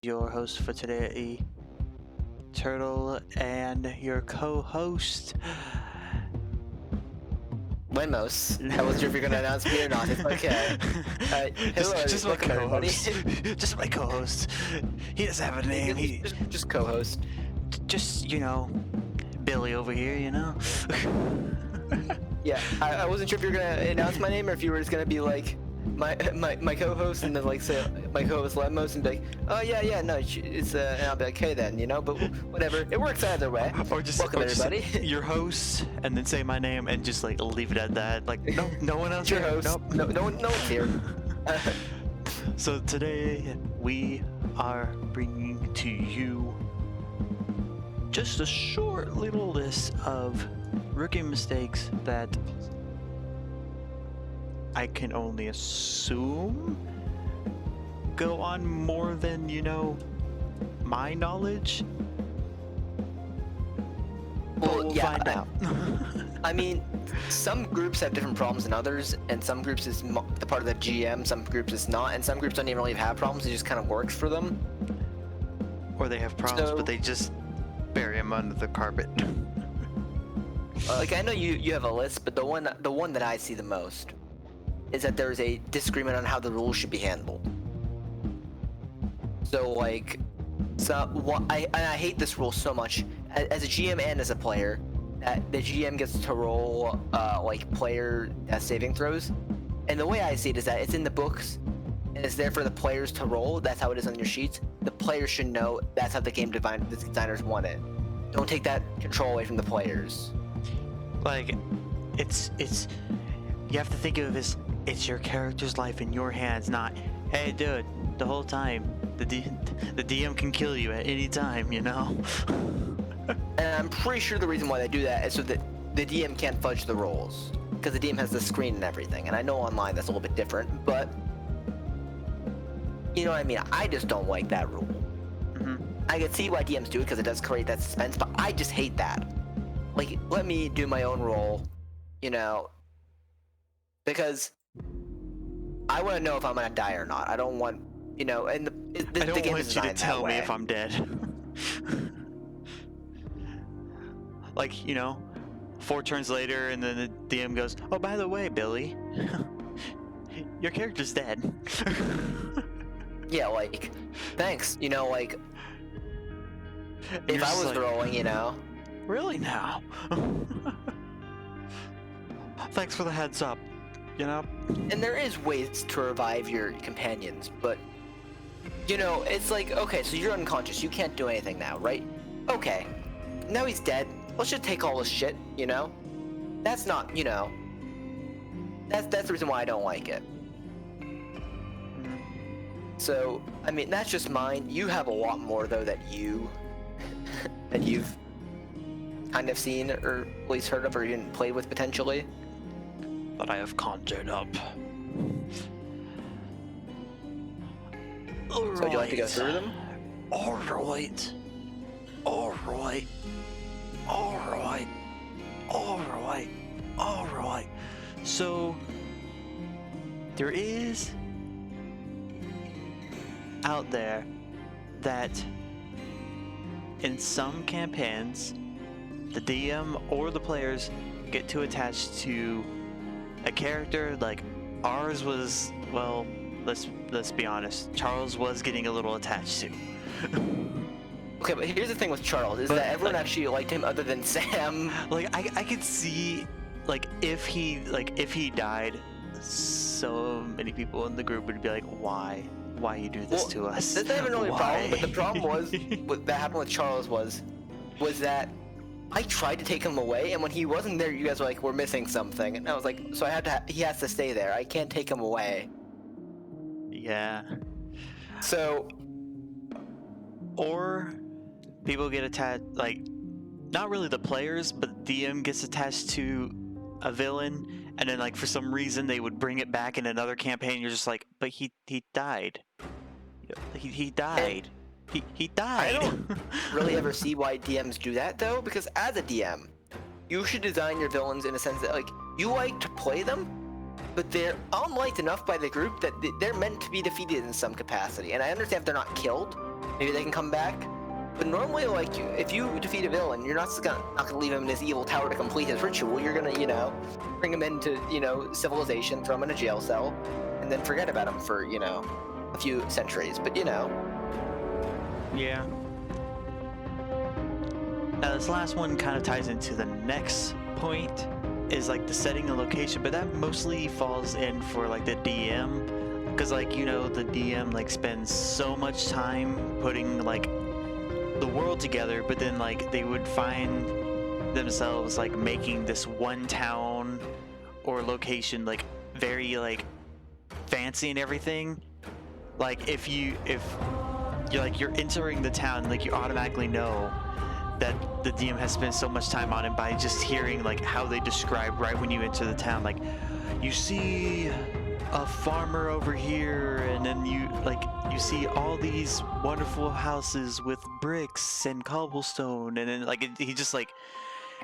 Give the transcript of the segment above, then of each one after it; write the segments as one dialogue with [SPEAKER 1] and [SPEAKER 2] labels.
[SPEAKER 1] your host for today, Turtle, and your co-host,
[SPEAKER 2] Lenmos. I wasn't sure if you're gonna announce me or not. It's okay. Hello,
[SPEAKER 1] just my
[SPEAKER 2] welcome everybody.
[SPEAKER 1] co-host. Just my co-host. He doesn't have a name. He
[SPEAKER 2] just co-host.
[SPEAKER 1] just Billy over here.
[SPEAKER 2] Yeah, I wasn't sure if you're gonna announce my name or if you were just gonna be like my co-host and then like say my co-host Lenmos and be like, oh yeah, no, it's and I'll be like, okay then, but whatever. It works either way.
[SPEAKER 1] Or just
[SPEAKER 2] welcome everybody.
[SPEAKER 1] Your host, and then say my name and just like leave it at that. Like no one else.
[SPEAKER 2] Your
[SPEAKER 1] here.
[SPEAKER 2] host.
[SPEAKER 1] Nope.
[SPEAKER 2] No one's here.
[SPEAKER 1] So today we are bringing to you just a short little list of rookie mistakes that I can only assume go on more than, my knowledge. But we'll find out.
[SPEAKER 2] I mean, some groups have different problems than others, and some groups is the part of the GM, some groups is not, and some groups don't even really have problems, it just kind of works for them.
[SPEAKER 1] Or they have problems, but they just bury them under the carpet.
[SPEAKER 2] Like, I know you have a list, but the one that I see the most is that there's a disagreement on how the rules should be handled. So, I hate this rule so much. As a GM and as a player, that the GM gets to roll, player death saving throws. And the way I see it is that it's in the books, and it's there for the players to roll. That's how it is on your sheets. The players should know that's how the designers want it. Don't take that control away from the players.
[SPEAKER 1] Like, it's you have to think of it as it's your character's life in your hands, not, hey dude, the whole time the DM can kill you at any time,
[SPEAKER 2] And I'm pretty sure the reason why they do that is so that the DM can't fudge the rolls, because the DM has the screen and everything. And I know online that's a little bit different, but you know what I mean. I just don't like that rule.
[SPEAKER 1] Mm-hmm.
[SPEAKER 2] I can see why DMs do it because it does create that suspense, but I just hate that. Like, let me do my own roll, because I want to know if I'm gonna die or not. I don't want, and the
[SPEAKER 1] I don't
[SPEAKER 2] game
[SPEAKER 1] want
[SPEAKER 2] is
[SPEAKER 1] you to
[SPEAKER 2] designed
[SPEAKER 1] tell
[SPEAKER 2] that
[SPEAKER 1] me
[SPEAKER 2] way.
[SPEAKER 1] if I'm dead. Like, 4 turns later, and then the DM goes, oh, by the way, Billy, your character's dead.
[SPEAKER 2] Yeah, like, thanks,
[SPEAKER 1] And
[SPEAKER 2] if
[SPEAKER 1] you're
[SPEAKER 2] I
[SPEAKER 1] just
[SPEAKER 2] was
[SPEAKER 1] like,
[SPEAKER 2] rolling,
[SPEAKER 1] Really now? Thanks for the heads up,
[SPEAKER 2] And there is ways to revive your companions, but, it's like, okay, so you're unconscious, you can't do anything now, right? Okay, now he's dead, let's just take all his shit, That's not, that's the reason why I don't like it. So, I mean, that's just mine. You have a lot more, though, that you've kind of seen, or at least heard of, or even played with, potentially.
[SPEAKER 1] That I have conjured up.
[SPEAKER 2] So would you like to go through them?
[SPEAKER 1] Alright. So, there is out there that in some campaigns, the DM or the players get too attached to a character. Like ours was, well, let's be honest, Charles was getting a little attached to.
[SPEAKER 2] Okay, but here's the thing with Charles, is that everyone actually liked him other than Sam.
[SPEAKER 1] Like, I could see, if he died, so many people in the group would be like, why you do this to us?
[SPEAKER 2] That's not even really a problem, but the problem was, what that happened with Charles was that I tried to take him away, and when he wasn't there, you guys were like, we're missing something. And I was like, so he has to stay there. I can't take him away.
[SPEAKER 1] Yeah.
[SPEAKER 2] So,
[SPEAKER 1] or people get attached, not really the players, but DM gets attached to a villain, and then for some reason they would bring it back in another campaign. You're just like, but he died. He died. He died.
[SPEAKER 2] I don't really ever see why DMs do that, though, because as a DM, you should design your villains in a sense that, you like to play them, but they're unliked enough by the group that they're meant to be defeated in some capacity. And I understand if they're not killed, maybe they can come back. But normally, like, if you defeat a villain, you're not gonna leave him in his evil tower to complete his ritual. You're gonna, you know, bring him into, you know, civilization, throw him in a jail cell, and then forget about him for, you know, a few centuries. But, you know.
[SPEAKER 1] Yeah. Now this last one kind of ties into the next point, is like the setting and location, but that mostly falls in for like the DM, because like, you know, the DM like spends so much time putting like the world together, but then like they would find themselves like making this one town or location like very like fancy and everything. Like if you're like you're entering the town, like you automatically know that the DM has spent so much time on it by just hearing like how they describe right when you enter the town. Like you see a farmer over here, and then you see all these wonderful houses with bricks and cobblestone, and then like he just like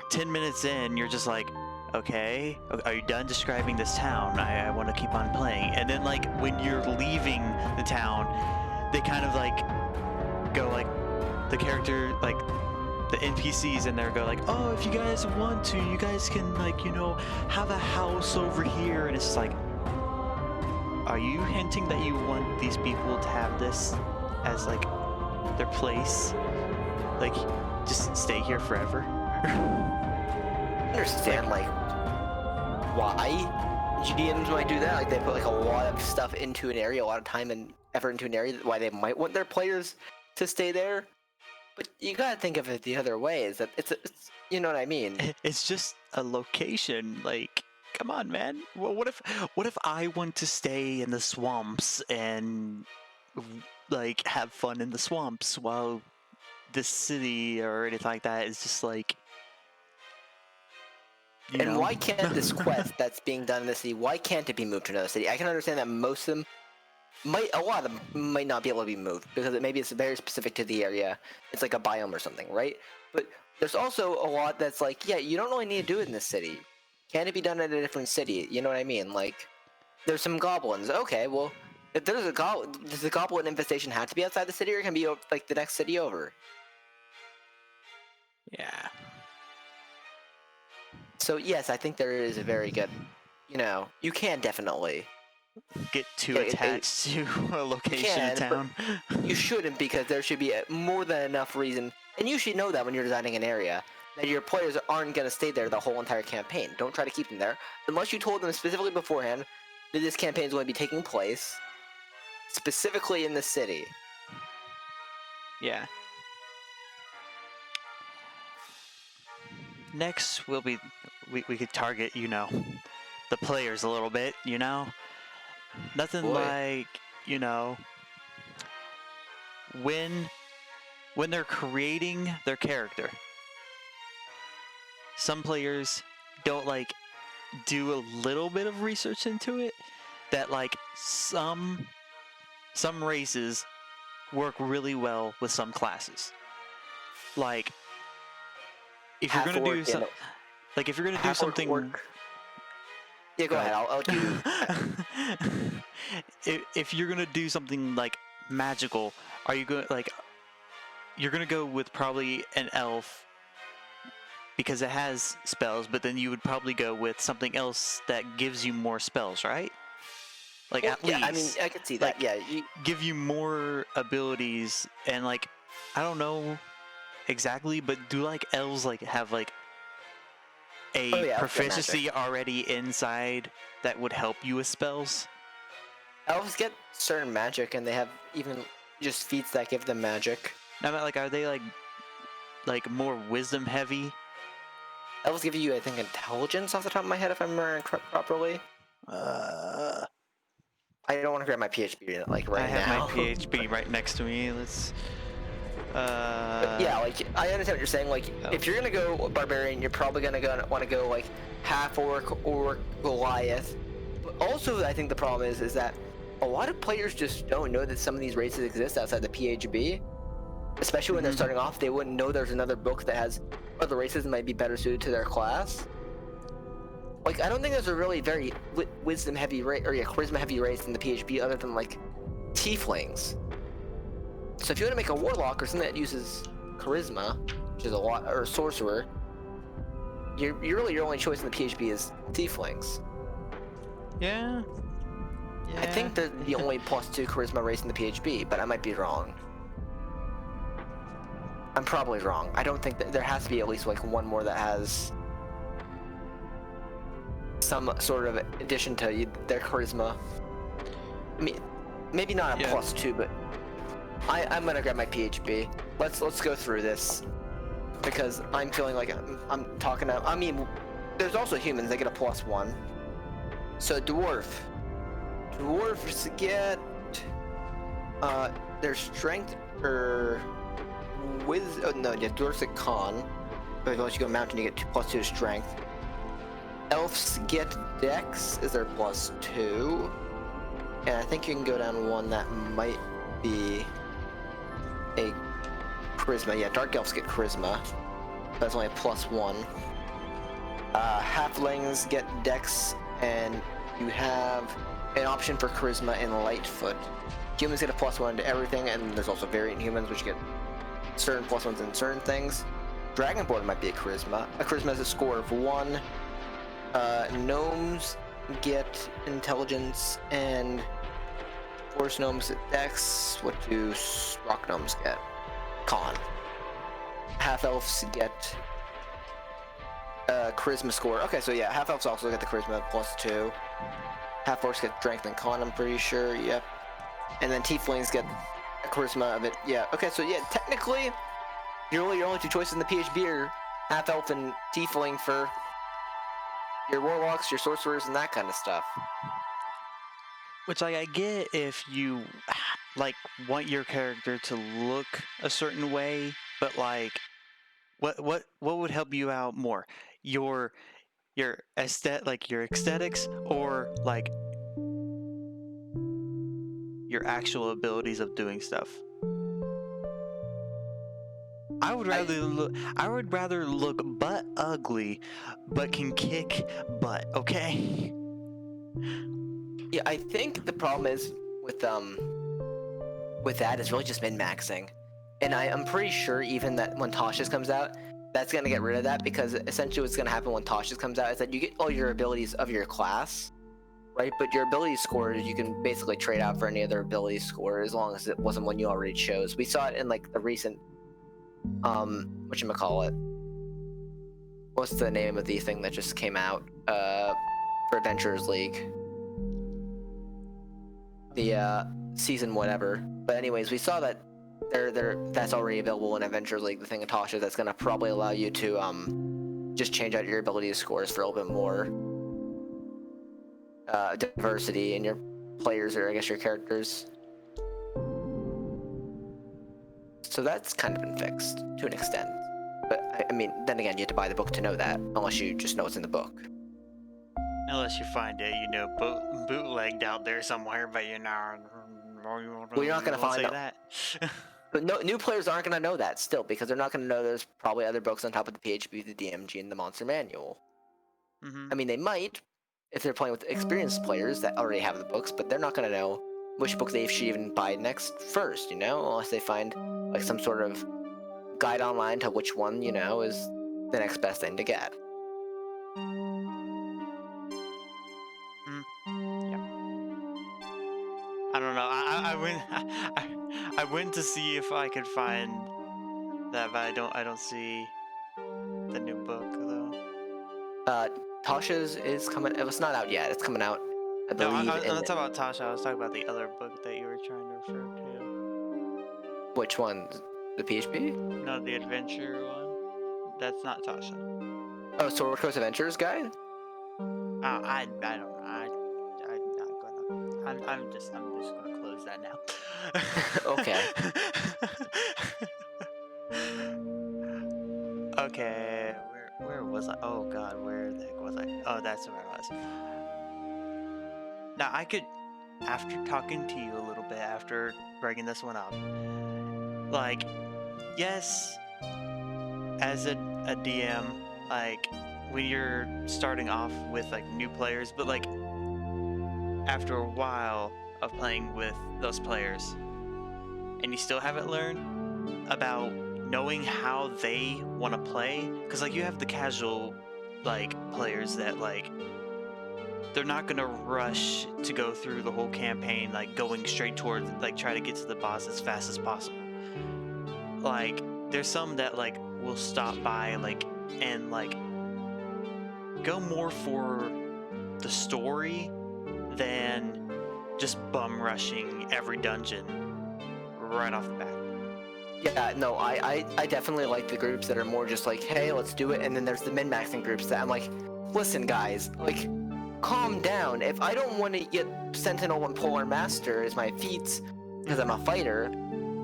[SPEAKER 1] 10 minutes in, you're just like, okay, are you done describing this town? I want to keep on playing. And then like when you're leaving the town, they kind of like go like the character like the NPCs in there go like, oh, if you guys want to, you guys can like, you know, have a house over here. And it's just like, are you hinting that you want these people to have this as like their place? Like, just stay here forever?
[SPEAKER 2] I understand like why GMs might do that. Like they put like a lot of stuff into an area, a lot of time and effort into an area, why they might want their players to stay there. But you gotta think of it the other way, is that it's you know what I mean?
[SPEAKER 1] It's just a location. Like, come on, man. Well, what if I want to stay in the swamps and like have fun in the swamps while this city or anything like that is just like, you know?
[SPEAKER 2] Why can't this quest that's being done in the city, why can't it be moved to another city? I can understand that most of them a lot of them might not be able to be moved because maybe it's very specific to the area. It's like a biome or something, right? But there's also a lot that's like, yeah, you don't really need to do it in this city. Can it be done in a different city? You know what I mean? Like, there's some goblins. Okay, well, if there's does the goblin infestation have to be outside the city, or can it be like the next city over?
[SPEAKER 1] Yeah.
[SPEAKER 2] So yes, I think there is a very good, you know, you can definitely
[SPEAKER 1] get too attached to a location in town.
[SPEAKER 2] You shouldn't, because there should be more than enough reason, and you should know that when you're designing an area, that your players aren't going to stay there the whole entire campaign. Don't try to keep them there, unless you told them specifically beforehand that this campaign is going to be taking place specifically in the city.
[SPEAKER 1] Yeah. Next will be, we could target, you know, the players a little bit, you know? Nothing like, you know, when they're creating their character, some players don't like do a little bit of research into it, that like some races work really well with some classes. Like if you're gonna do something, like if you're gonna do something. Yeah, go ahead. I'll do. If you're gonna do something like magical, are you going like? You're gonna go with probably an elf because it has spells, but then you would probably go with something else that gives you more spells, right? Like at least.
[SPEAKER 2] I mean, I could see that.
[SPEAKER 1] Like,
[SPEAKER 2] yeah.
[SPEAKER 1] Give you more abilities, and like, I don't know exactly, but do like elves like have like a proficiency already inside that would help you with spells?
[SPEAKER 2] Elves get certain magic, and they have even just feats that give them magic.
[SPEAKER 1] Now, like, are they like more wisdom heavy?
[SPEAKER 2] Elves give you, I think, intelligence off the top of my head, if I'm remembering properly.
[SPEAKER 1] I
[SPEAKER 2] don't want to grab my PHP like right now.
[SPEAKER 1] I have my PHP right next to me. Let's.
[SPEAKER 2] But yeah, like I understand what you're saying. Like, if you're gonna go barbarian, you're probably gonna want to go like half orc or Goliath. But also, I think the problem is that a lot of players just don't know that some of these races exist outside the PHB. Especially when they're starting off, they wouldn't know there's another book that has other races that might be better suited to their class. Like, I don't think there's a really very wisdom heavy race, or charisma heavy race in the PHP other than, like, tieflings. So if you want to make a warlock or something that uses charisma, which is a lot, or a sorcerer, your only choice in the PHP is tieflings.
[SPEAKER 1] Yeah.
[SPEAKER 2] I think they're the only +2 charisma race in the PHP, but I might be wrong. I'm probably wrong. I don't think that there has to be at least like one more that has some sort of addition to their charisma. I mean, maybe not a +2, but I'm gonna grab my PHP. Let's go through this because I'm feeling like I'm talking out. I mean, there's also humans. They get a +1. So dwarves get their strength or dwarves get con. But once you go mountain, you get +2 to strength. Elves get dex is their +2, and I think you can go down one that might be a charisma. Yeah, dark elves get charisma. That's only a +1. Halflings get dex, and you have an option for charisma and lightfoot. Humans get a +1 to everything, and there's also variant humans which get certain +1s in certain things. Dragonborn might be a charisma. A charisma has a score of 1. Gnomes get intelligence, and forest gnomes get dex. What do rock gnomes get? Con. Half elves get charisma score. Okay, so yeah, half elves also get the charisma +2. Half orcs get strength and con, I'm pretty sure. Yep. And then tieflings get a charisma of it. Yeah. Okay, so yeah, technically, your only two choices in the PHP are half elf and tiefling for your warlocks, your sorcerers, and that kind of stuff.
[SPEAKER 1] Which, like, I get if you like want your character to look a certain way, but like, what would help you out more? Your aesthetics, or like your actual abilities of doing stuff. I would rather look butt ugly, but can kick butt. Okay.
[SPEAKER 2] Yeah, I think the problem is with that is really just min-maxing, and I'm pretty sure even that when Tasha's comes out, that's gonna get rid of that, because essentially what's gonna happen when Tasha's comes out is that you get all your abilities of your class, right? But your ability score you can basically trade out for any other ability score as long as it wasn't one you already chose. We saw it in like the recent whatchamacallit. What's the name of the thing that just came out for Adventurers League? The season whatever. But anyways, we saw that that's already available in Adventurers League, the thing in Tasha that's gonna probably allow you to just change out your ability scores for a little bit more diversity in your players, or I guess your characters. So that's kind of been fixed to an extent. But I mean, then again, you have to buy the book to know that, unless you just know it's in the book.
[SPEAKER 1] Unless you find it, bootlegged out there somewhere, but
[SPEAKER 2] Well, you're not gonna find
[SPEAKER 1] that.
[SPEAKER 2] But no, new players aren't gonna know that still, because they're not gonna know there's probably other books on top of the PHP, the DMG, and the Monster Manual.
[SPEAKER 1] Mm-hmm.
[SPEAKER 2] I mean, they might if they're playing with experienced players that already have the books, but they're not gonna know which book they should even buy first, unless they find like some sort of guide online to which one, is the next best thing to get.
[SPEAKER 1] Yeah. I don't know. I went to see if I could find that, but I don't see the new book though.
[SPEAKER 2] Tasha's is coming. It was not out yet. It's coming out, I believe.
[SPEAKER 1] No, I'm not talking about Tasha. I was talking about the other book that you were trying to refer to.
[SPEAKER 2] Which one? The PHP?
[SPEAKER 1] No, the adventure one. That's not Tasha.
[SPEAKER 2] Oh, Sword Coast Adventures guide?
[SPEAKER 1] I don't know. I'm just gonna close that now.
[SPEAKER 2] Okay.
[SPEAKER 1] Okay. Where was I? Oh God, where the heck was I? Oh, that's where I was. Now I could, after talking to you a little bit, after bringing this one up, like, yes, as a DM, like, when you're starting off with like new players, but like after a while of playing with those players, and you still haven't learned about knowing how they want to play, because like you have the casual like players that like they're not gonna rush to go through the whole campaign like going straight towards like try to get to the boss as fast as possible. Like there's some that like will stop by like and like go more for the story than just bum rushing every dungeon right off the bat.
[SPEAKER 2] Yeah, no, I definitely like the groups that are more just like, hey, let's do it, and then there's the min-maxing groups that I'm like, listen guys, like, calm down. If I don't want to get Sentinel and Polar Master as my feats because I'm a fighter,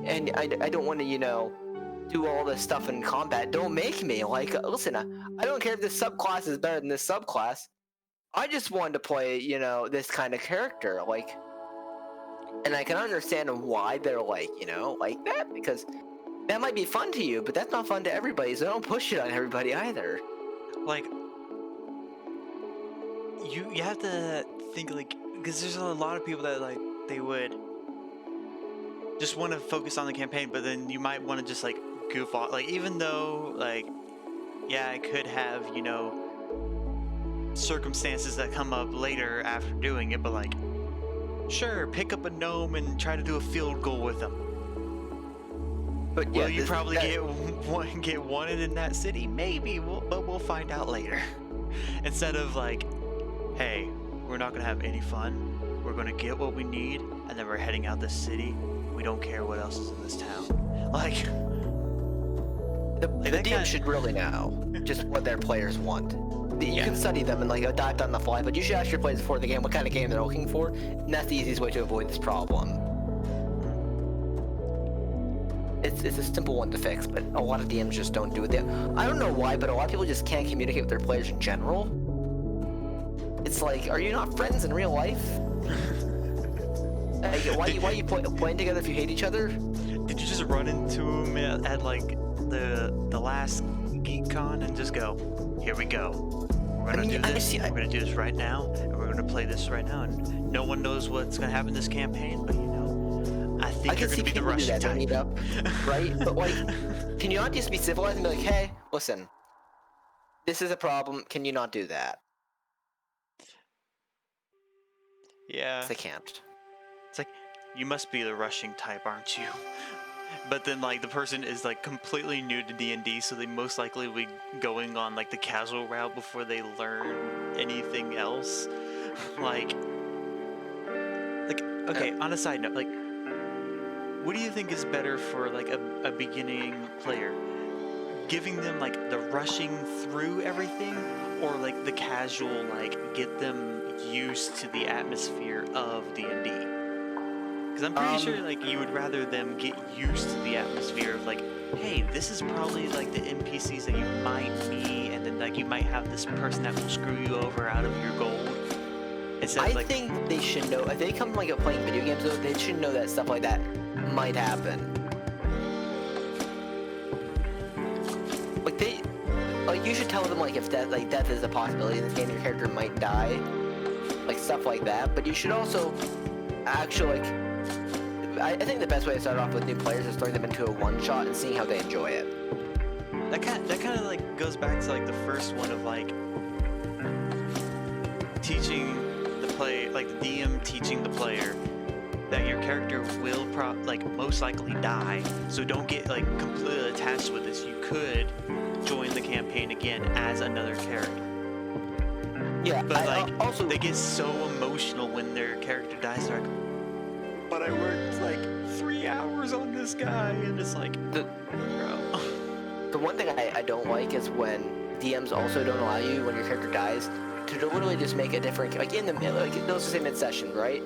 [SPEAKER 2] and I don't want to, you know, do all this stuff in combat, don't make me. Like, listen, I don't care if this subclass is better than this subclass. I just wanted to play, you know, this kind of character, like, and I can understand why they're like, you know, like that, because that might be fun to you, but that's not fun to everybody, so don't push it on everybody either.
[SPEAKER 1] Like you have to think like, because there's a lot of people that like they would just want to focus on the campaign, but then you might want to just like goof off, like even though like yeah I could have, you know, circumstances that come up later after doing it, but like sure, pick up a gnome and try to do a field goal with them.
[SPEAKER 2] But yeah,
[SPEAKER 1] will you probably get wanted in that city? Maybe, but we'll find out later. Instead of like, hey, we're not gonna have any fun. We're gonna get what we need, and then we're heading out this city. We don't care what else is in this town. Like,
[SPEAKER 2] the DM should really know just what their players want. You can study them and like adapt on the fly, but you should ask your players before the game what kind of game they're looking for, and that's the easiest way to avoid this problem. It's a simple one to fix, but a lot of DMs just don't do it. I don't know why, but a lot of people just can't communicate with their players in general. It's like, are you not friends in real life? Like, why are you playing together if you hate each other?
[SPEAKER 1] Did you just run into him at like the last GeekCon and just go, here we go. We're gonna do this. We're gonna do this right now, and we're gonna play this right now, and no one knows what's gonna happen this campaign, but you know, I think you're gonna be the Russian type.
[SPEAKER 2] Meet up, right? But like, can you not just be civilized and be like, hey, listen, this is a problem. Can you not do that?
[SPEAKER 1] Yeah.
[SPEAKER 2] They can't.
[SPEAKER 1] It's like, you must be the rushing type, aren't you? But then like the person is like completely new to D&D, so they most likely will be going on like the casual route before they learn anything else. like okay, on a side note, like what do you think is better for like a beginning player? Giving them like the rushing through everything, or like the casual, like get them used to the atmosphere of D&D? Because I'm pretty sure like you would rather them get used to the atmosphere of like, hey, this is probably like the NPCs that you might meet, and then like you might have this person that will screw you over out of your gold.
[SPEAKER 2] I think they should know, if they come like playing video games though, they should know that stuff like that might happen. Like you should tell them like if death is a possibility in this game, your character might die, like stuff like that. But you should also actually like, I think the best way to start off with new players is throwing them into a one-shot and seeing how they enjoy it.
[SPEAKER 1] That kind of like goes back to like the first one of like teaching the play, like the DM teaching the player that your character will most likely die, so don't get like completely attached with this. You could join the campaign again as another character.
[SPEAKER 2] Yeah,
[SPEAKER 1] but like also they get so emotional when their character dies. They're like, but I worked like 3 hours on this guy, and it's like, bro.
[SPEAKER 2] The one thing I don't like is when DMs also don't allow you, when your character dies, to literally just make a different, like in the middle, like let's just say mid-session, right?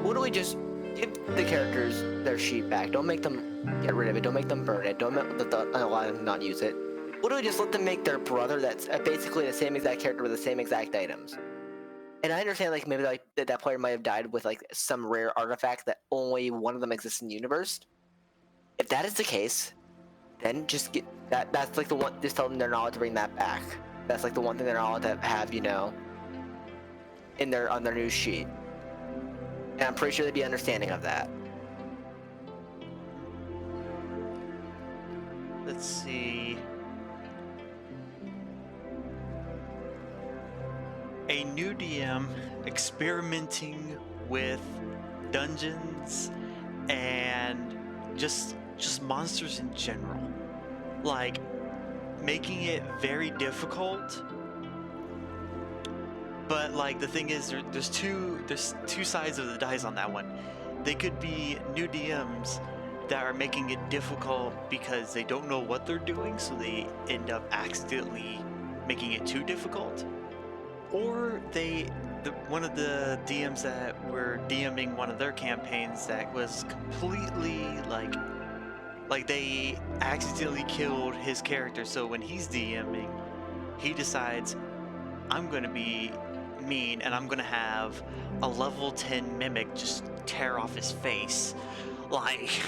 [SPEAKER 2] Literally just give the characters their sheet back. Don't make them get rid of it. Don't make them burn it. Don't allow them to not use it. Literally just let them make their brother that's basically the same exact character with the same exact items. And I understand like maybe like that player might have died with like some rare artifact that only one of them exists in the universe. If that is the case, then just get that. That's like the one. Just tell them they're not allowed to bring that back. That's like the one thing they're not allowed to have, on their news sheet. And I'm pretty sure they'd be understanding of that.
[SPEAKER 1] Let's see. A new DM experimenting with dungeons and just monsters in general. Like making it very difficult. But like the thing is there's two sides of the dice on that one. They could be new DMs that are making it difficult because they don't know what they're doing, so they end up accidentally making it too difficult. Or one of the DMs that were DMing one of their campaigns that was completely like they accidentally killed his character, so when he's DMing, he decides, I'm gonna be mean and I'm gonna have a level 10 mimic just tear off his face. Like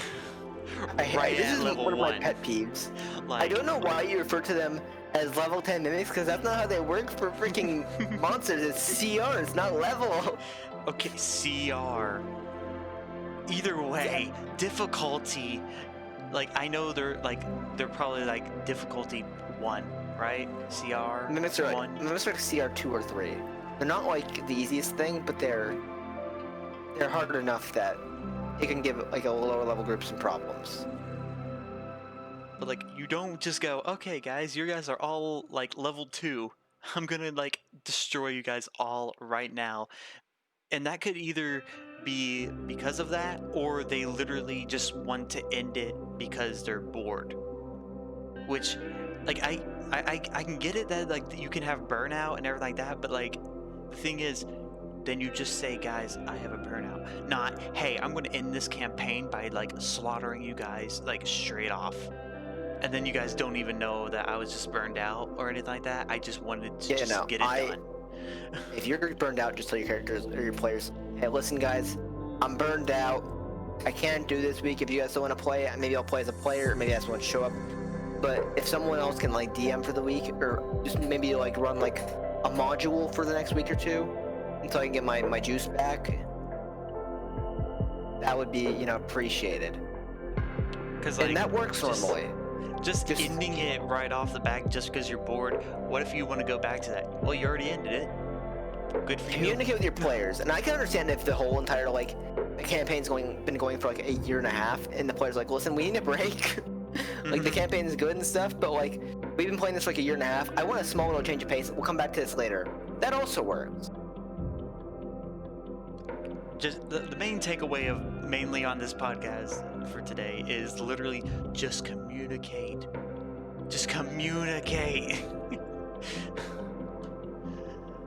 [SPEAKER 2] This is one of my pet peeves. Like, I don't know why you refer to them as level 10 mimics, because that's not how they work for freaking monsters. It's CR, it's not level.
[SPEAKER 1] Okay, CR. Either way, difficulty. Like, I know they're probably like difficulty 1, right? CR.
[SPEAKER 2] Mimics are like CR 2 or 3. They're not like the easiest thing, but they're hard enough that it can give like a lower level group some problems.
[SPEAKER 1] But like, you don't just go, okay guys, you guys are all like level 2. I'm gonna like destroy you guys all right now. And that could either be because of that, or they literally just want to end it because they're bored. Which, like, I can get it that like you can have burnout and everything like that, but like the thing is, then you just say, guys, I have a burnout. Not, hey, I'm gonna end this campaign by like slaughtering you guys like straight off. And then you guys don't even know that I was just burned out or anything like that. I just wanted to get it done.
[SPEAKER 2] If you're burned out, just tell your characters or your players, hey, listen guys, I'm burned out. I can't do this week. If you guys don't want to play, maybe I'll play as a player, or maybe I just want to show up. But if someone else can like DM for the week, or just maybe like run like a module for the next week or two, until I can get my juice back, that would be, appreciated. And that works normally.
[SPEAKER 1] Just ending it right off the back just because you're bored. What if you want to go back to that? Well, you already ended it. Good for you.
[SPEAKER 2] Communicate with your players, and I can understand if the whole entire like campaign's been going for like a year and a half, and the players are like, listen, we need a break. Like the campaign is good and stuff, but like we've been playing this for like a year and a half. I want a small little change of pace. We'll come back to this later. That also works.
[SPEAKER 1] Just the main takeaway of mainly on this podcast for today is literally just communicate. Just communicate.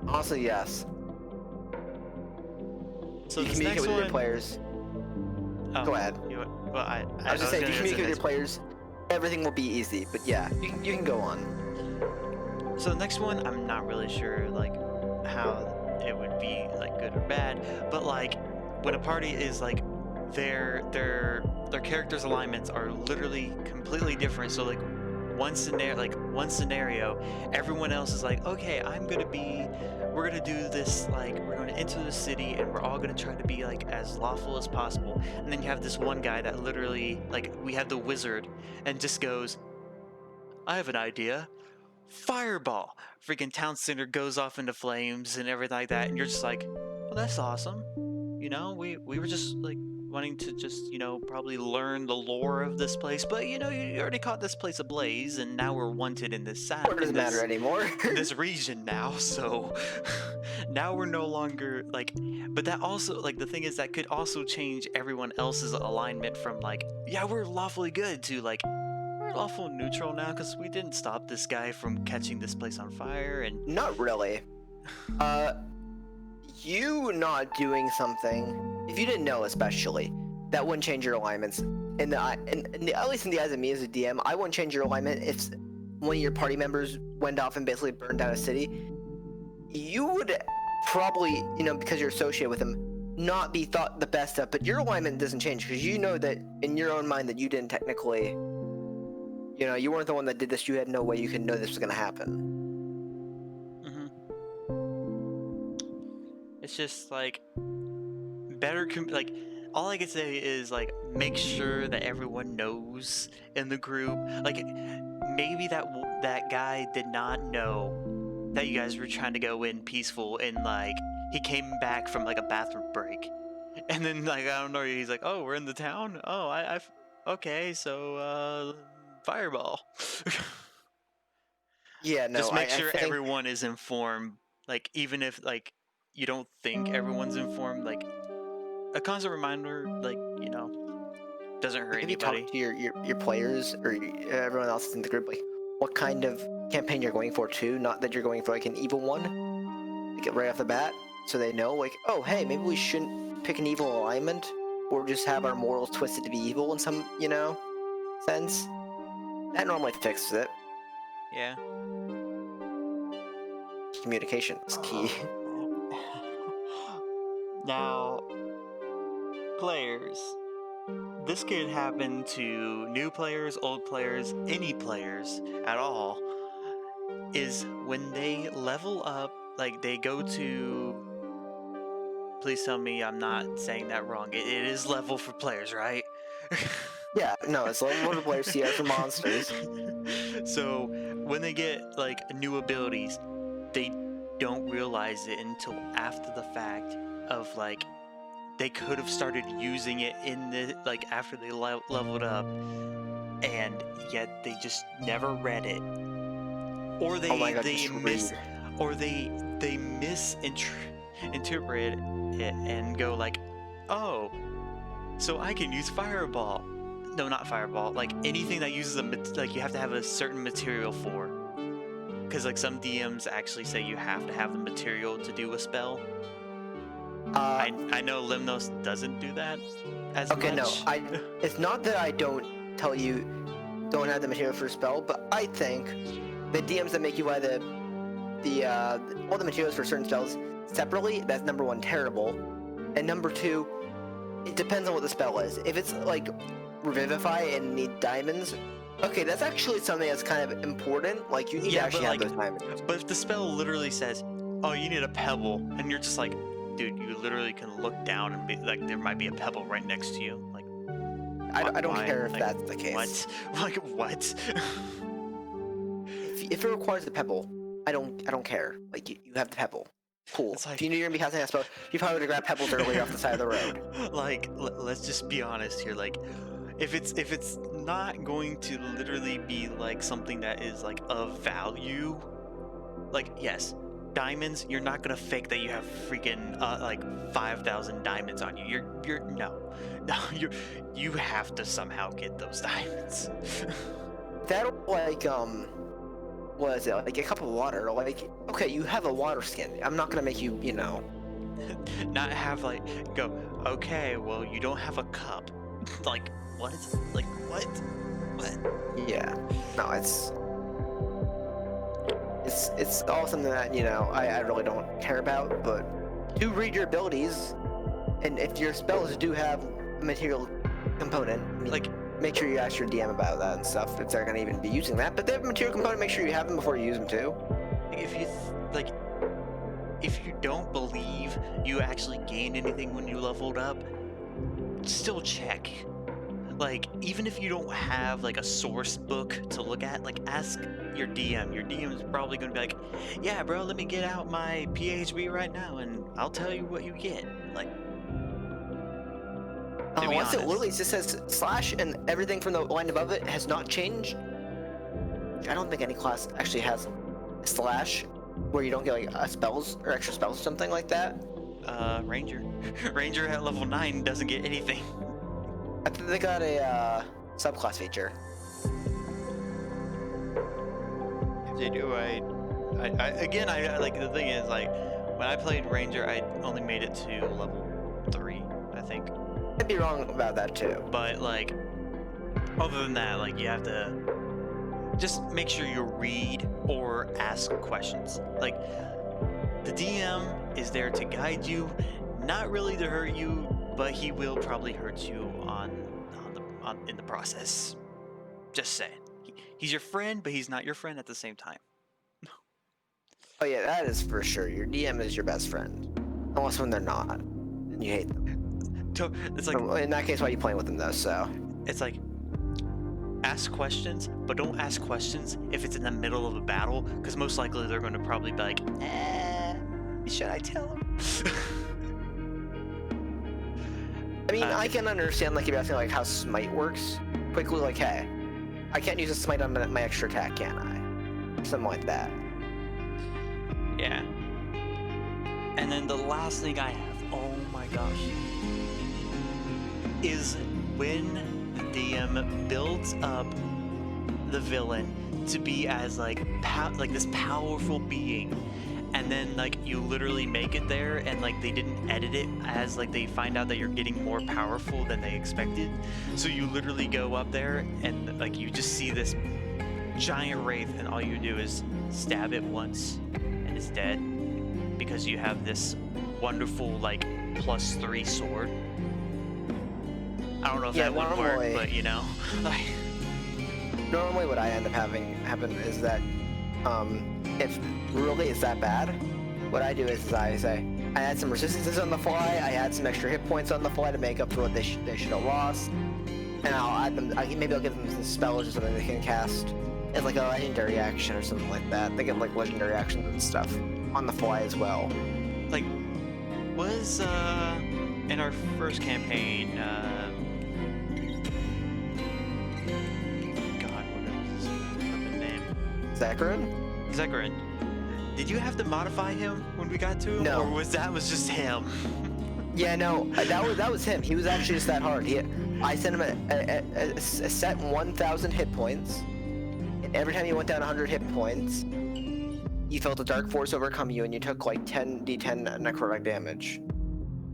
[SPEAKER 2] Honestly, yes.
[SPEAKER 1] So
[SPEAKER 2] you communicate with your players.
[SPEAKER 1] Oh,
[SPEAKER 2] go ahead.
[SPEAKER 1] I
[SPEAKER 2] was just saying, if you communicate with your players, everything will be easy. But yeah, you can go on.
[SPEAKER 1] So the next one, I'm not really sure like how it would be like good or bad, but like when a party is like their characters' alignments are literally completely different. So like one scenario, everyone else is like, okay, we're gonna do this, like we're gonna enter the city and we're all gonna try to be like as lawful as possible. And then you have this one guy that literally, like, we have the wizard and just goes, I have an idea. Fireball! Freaking town center goes off into flames and everything like that, and you're just like, well, that's awesome. We were just like wanting to just, probably learn the lore of this place, but you already caught this place ablaze, and now we're wanted in this
[SPEAKER 2] It doesn't matter anymore.
[SPEAKER 1] this region now, so now we're no longer like, but that also, like, the thing is that could also change everyone else's alignment from like, yeah, we're lawfully good to like, we're lawful neutral now because we didn't stop this guy from catching this place on fire. And
[SPEAKER 2] not really. You not doing something, if you didn't know especially, that wouldn't change your alignments. At least in the eyes of me as a DM, I wouldn't change your alignment if one of your party members went off and basically burned down a city. You would probably, because you're associated with them, not be thought the best of, but your alignment doesn't change because you know that in your own mind that you didn't technically, you weren't the one that did this. You had no way you could know this was going to happen.
[SPEAKER 1] it's just like better. Like all I can say is like make sure that everyone knows in the group. Like maybe that guy did not know that you guys were trying to go in peaceful, and like he came back from like a bathroom break, and then like I don't know, he's like, oh, we're in the town. Oh, okay, so fireball.
[SPEAKER 2] Yeah, no,
[SPEAKER 1] Just make
[SPEAKER 2] I
[SPEAKER 1] sure
[SPEAKER 2] think
[SPEAKER 1] everyone is informed. Like even if like you don't think everyone's informed, like a constant reminder, like doesn't hurt
[SPEAKER 2] maybe talk
[SPEAKER 1] anybody.
[SPEAKER 2] to your players or everyone else in the group, like what kind of campaign you're going for too. Not that you're going for like an evil one, like right off the bat, so they know like, oh, hey, maybe we shouldn't pick an evil alignment, or just have our morals twisted to be evil in some sense. That normally fixes it.
[SPEAKER 1] Yeah.
[SPEAKER 2] Communication is key.
[SPEAKER 1] Now, players. This could happen to new players, old players, any players at all. Is when they level up, like they go to. Please tell me I'm not saying that wrong. It is level for players, right?
[SPEAKER 2] Yeah, no, it's level for players, CR for monsters.
[SPEAKER 1] So when they get like new abilities, they don't realize it until after the fact of like they could have started using it in the like after they leveled up, and yet they just never read it, or
[SPEAKER 2] Oh my
[SPEAKER 1] they
[SPEAKER 2] god,
[SPEAKER 1] they
[SPEAKER 2] just
[SPEAKER 1] miss,
[SPEAKER 2] read.
[SPEAKER 1] or they misinterpret it and go like, oh, so I can use fireball. No, not fireball. Like anything that uses like you have to have a certain material for. Because like some DMs actually say you have to have the material to do a spell. I know Lemnos doesn't do that as
[SPEAKER 2] Okay,
[SPEAKER 1] much.
[SPEAKER 2] no, it's not that I don't tell you don't have the material for a spell, but I think the DMs that make you buy all the materials for certain spells separately, that's number one, terrible, and number two, it depends on what the spell is. If it's like Revivify and need diamonds, okay, that's actually something that's kind of important. Like you need to actually have those diamonds.
[SPEAKER 1] But if the spell literally says, "Oh, you need a pebble," and you're just like, "Dude, you literally can look down and be like, there might be a pebble right next to you." Like,
[SPEAKER 2] I don't
[SPEAKER 1] why?
[SPEAKER 2] care if
[SPEAKER 1] Like,
[SPEAKER 2] that's the case.
[SPEAKER 1] What? Like what?
[SPEAKER 2] If it requires the pebble, I don't care. Like you have the pebble. Cool.
[SPEAKER 1] It's like,
[SPEAKER 2] if you knew you're gonna be casting that spell, you probably would have grabbed pebbles earlier off the side of the road.
[SPEAKER 1] Like, let's just be honest here. Like, if it's not going to literally be like something that is like of value, like yes, diamonds. You're not gonna fake that you have freaking like 5,000 diamonds on you. You're no, you have to somehow get those diamonds.
[SPEAKER 2] That'll like what is it, like a cup of water? Like, okay, you have a water skin. I'm not gonna make you
[SPEAKER 1] Not have like go. Okay, well you don't have a cup. Like what? Like what? What?
[SPEAKER 2] Yeah. No, it's all something that I really don't care about. But do read your abilities, and if your spells do have a material component, I mean,
[SPEAKER 1] Like,
[SPEAKER 2] make sure you ask your DM about that and stuff if they're gonna even be using that. But they have a material component, make sure you have them before you use them too.
[SPEAKER 1] if you if you don't believe you actually gained anything when you leveled up, still check. Like, even if you don't have like a source book to look at, like ask your DM. Your DM is probably gonna be like, yeah, bro, let me get out my PHB right now and I'll tell you what you get. Like, to be
[SPEAKER 2] Once it
[SPEAKER 1] honest.
[SPEAKER 2] literally just says slash and everything from the line above it has not changed. I don't think any class actually has a slash where you don't get like spells or extra spells or something like that.
[SPEAKER 1] Ranger. Ranger at level 9 doesn't get anything.
[SPEAKER 2] I think they got a subclass feature.
[SPEAKER 1] If they do, I like the thing is like when I played Ranger, I only made it to level 3, I think.
[SPEAKER 2] I'd be wrong about that too.
[SPEAKER 1] But like, other than that, like you have to just make sure you read or ask questions. Like, the DM is there to guide you, not really to hurt you, but he will probably hurt you in the process. Just saying. He's your friend, but he's not your friend at the same time.
[SPEAKER 2] Oh yeah, that is for sure. Your DM is your best friend. Unless when they're not, and you hate them.
[SPEAKER 1] It's like,
[SPEAKER 2] In that case, why are you playing with them though? So
[SPEAKER 1] it's like, ask questions, but don't ask questions if it's in the middle of a battle, because most likely they're going to probably be like, should I tell him?
[SPEAKER 2] I mean, I can understand like if you're asking like how smite works quickly, like hey, I can't use a smite on my extra attack, can I? Something like that.
[SPEAKER 1] Yeah. And then the last thing I have, oh my gosh, is when the DM builds up the villain to be as like this powerful being, and then like you literally make it there, and like they didn't edit it as like they find out that you're getting more powerful than they expected. So you literally go up there and like you just see this giant wraith, and all you do is stab it once, and it's dead because you have this wonderful like +3 sword. I don't know if that would work, but you know, like.
[SPEAKER 2] Normally what I end up having happen is that if really it's that bad, what I do is I say I add some resistances on the fly, I add some extra hit points on the fly to make up for what they should have lost, and I'll add them. Maybe I'll give them some spells or something they can cast as like a legendary action or something like that. They get like legendary actions and stuff on the fly as well.
[SPEAKER 1] Like, was in our first campaign, God, what is his fucking name? Zekarin. Did you have to modify him when we got to him?
[SPEAKER 2] No.
[SPEAKER 1] Or was just him?
[SPEAKER 2] Yeah, no, that was him. He was actually just that hard. I sent him a set 1,000 hit points, and every time you went down 100 hit points, you felt a dark force overcome you, and you took like 10d10 necrotic damage.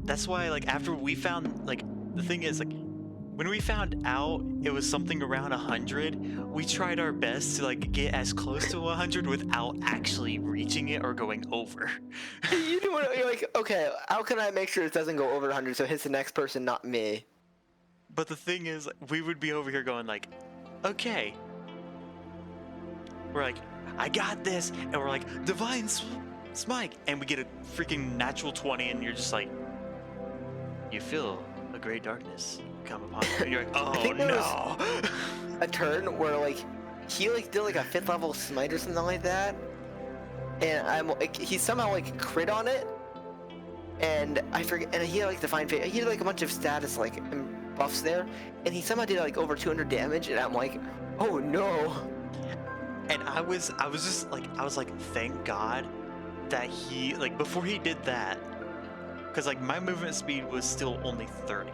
[SPEAKER 1] That's why, like, after we found, like, the thing is, like, when we found out it was something around 100, we tried our best to like get as close to 100 without actually reaching it or going over.
[SPEAKER 2] You're like, okay, how can I make sure it doesn't go over 100 so it hits the next person, not me?
[SPEAKER 1] But the thing is, we would be over here going like, okay. We're like, I got this, and we're like, Divine Smite, and we get a freaking natural 20, and you're just like, you feel a great darkness come upon you. And you're like, oh no.
[SPEAKER 2] A turn where like he like did like a 5th level smite or something like that, and I'm like he somehow like crit on it, and I forget, and he had like Divine Fate, he had like a bunch of status like buffs there, and he somehow did like over 200 damage, and I'm like, oh no.
[SPEAKER 1] And I was just like, I was like, thank God that he, like, before he did that, because like my movement speed was still only 30.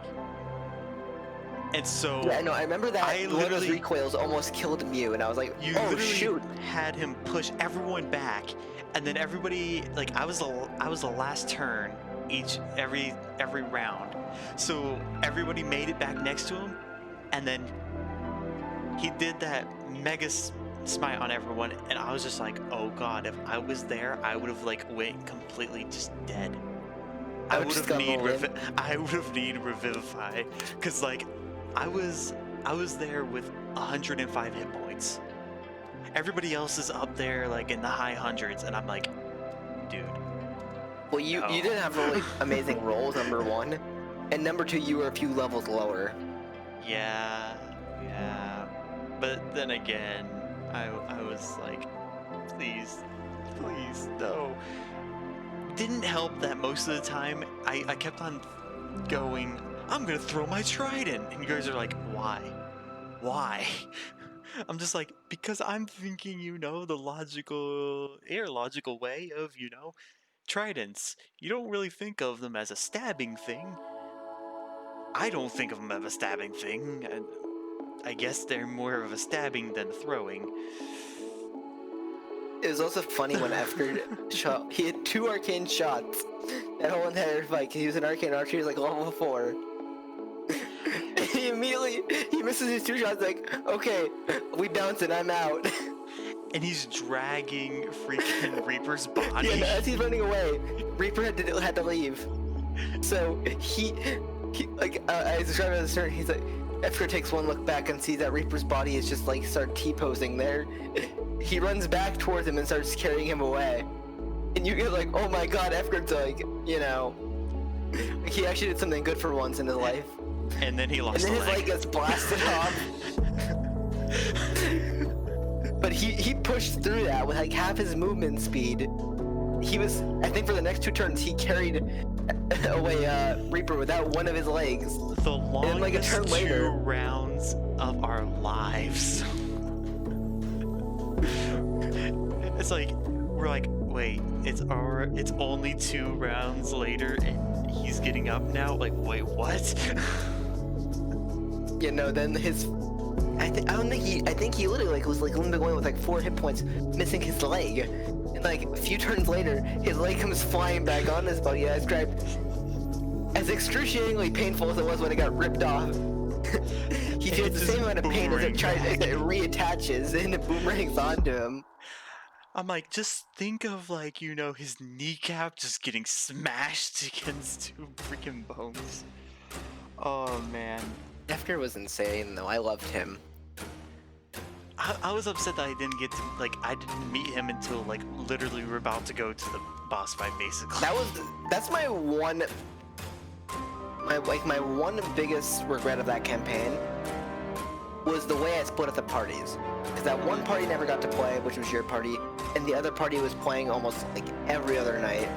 [SPEAKER 1] And so
[SPEAKER 2] yeah, no, I remember that one of those recoils almost killed Mew, and I was like, oh shoot!
[SPEAKER 1] Had him push everyone back, and then everybody, like, I was the last turn every round, so everybody made it back next to him, and then he did that mega smite on everyone, and I was just like, oh god, if I was there, I would have like went completely just dead. I would have need Revivify, because like I was there with 105 hit points. Everybody else is up there like in the high hundreds, and I'm like, dude.
[SPEAKER 2] Well, you didn't have really amazing rolls, number one, and number two, you were a few levels lower.
[SPEAKER 1] Yeah. But then again, I was like, please, no. Didn't help that most of the time I kept on going, I'm gonna throw my trident, and you guys are like, why? I'm just like, because I'm thinking, the logical way of, tridents. You don't really think of them as a stabbing thing. I don't think of them as a stabbing thing. I guess they're more of a stabbing than throwing.
[SPEAKER 2] It was also funny when after he had 2 arcane shots. That whole entire fight, he was an arcane archer, he was like level 4. He misses his 2 shots, like, okay, we bounce it, I'm out.
[SPEAKER 1] And he's dragging freaking Reaper's body.
[SPEAKER 2] Yeah, as he's running away, Reaper had to leave. So he like, as described at the start, he's like, after takes one look back and sees that Reaper's body is just like start T-posing there. He runs back towards him and starts carrying him away. And and you get like, oh my god, Efgard's like, you know, like he actually did something good for once in his life.
[SPEAKER 1] And then he
[SPEAKER 2] And
[SPEAKER 1] lost
[SPEAKER 2] then
[SPEAKER 1] a
[SPEAKER 2] his
[SPEAKER 1] leg.
[SPEAKER 2] leg gets blasted off. But he pushed through that with like half his movement speed. He was, I think for the next 2 turns, he carried away Reaper without one of his legs.
[SPEAKER 1] The
[SPEAKER 2] then, like, a
[SPEAKER 1] longest
[SPEAKER 2] turn
[SPEAKER 1] 2
[SPEAKER 2] later-
[SPEAKER 1] rounds of our lives. It's like, we're like, wait, it's only 2 rounds later and he's getting up now? Like, wait, what?
[SPEAKER 2] You know, then his, I think he literally like was like limping away with like 4 hit points, missing his leg. And like a few turns later, his leg comes flying back on his body. I described as excruciatingly painful as it was when it got ripped off. He feels the same amount of pain as it reattaches and it boomerangs onto him.
[SPEAKER 1] I'm like, just think of like, you know, his kneecap just getting smashed against 2 freaking bones. Oh man.
[SPEAKER 2] Efgar was insane though. I loved him.
[SPEAKER 1] I was upset that I didn't get to, like, I didn't meet him until like literally we were about to go to the boss fight basically.
[SPEAKER 2] That's my one biggest regret of that campaign was the way I split up the parties. Because that one party never got to play, which was your party, and the other party was playing almost like every other night.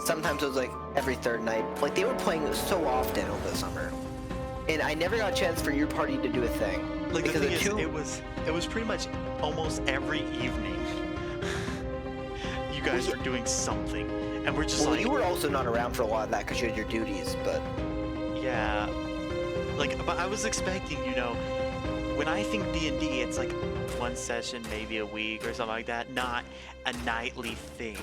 [SPEAKER 2] Sometimes it was like every 3rd night. Like they were playing so often over the summer. And I never got a chance for your party to do a thing.
[SPEAKER 1] Like the
[SPEAKER 2] because
[SPEAKER 1] thing is, it was pretty much almost every evening. You guys were doing something, and we're just
[SPEAKER 2] well,
[SPEAKER 1] like.
[SPEAKER 2] you were also not around for a lot of that because you had your duties, but.
[SPEAKER 1] Yeah, like, but I was expecting, you know, when I think D&D, it's like 1 session, maybe a week or something like that, not a nightly thing.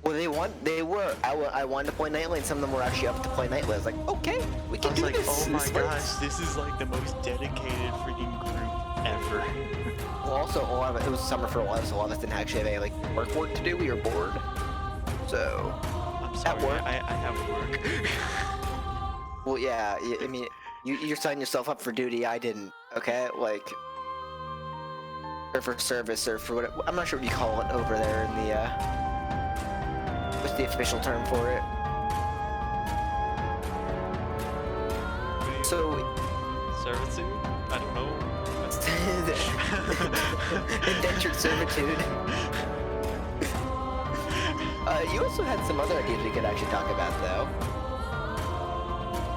[SPEAKER 2] Well, I wanted to play nightly, and some of them were actually up to play nightly. I was like, okay, we can
[SPEAKER 1] I was
[SPEAKER 2] do
[SPEAKER 1] like,
[SPEAKER 2] this.
[SPEAKER 1] oh my gosh, this is like the most dedicated freaking group ever.
[SPEAKER 2] Well, also, a lot of it was summer for a while, so a lot of us didn't actually have any like work to do. We were bored. So,
[SPEAKER 1] I'm sorry,
[SPEAKER 2] work.
[SPEAKER 1] I have work.
[SPEAKER 2] well, yeah, I mean, you're signing yourself up for duty. I didn't. Okay, like, or for service, or for what? I'm not sure what you call it over there in the. What's the official term for it? So.
[SPEAKER 1] Servitude? I don't know.
[SPEAKER 2] Indentured servitude. You also had some other ideas we could actually talk about, though.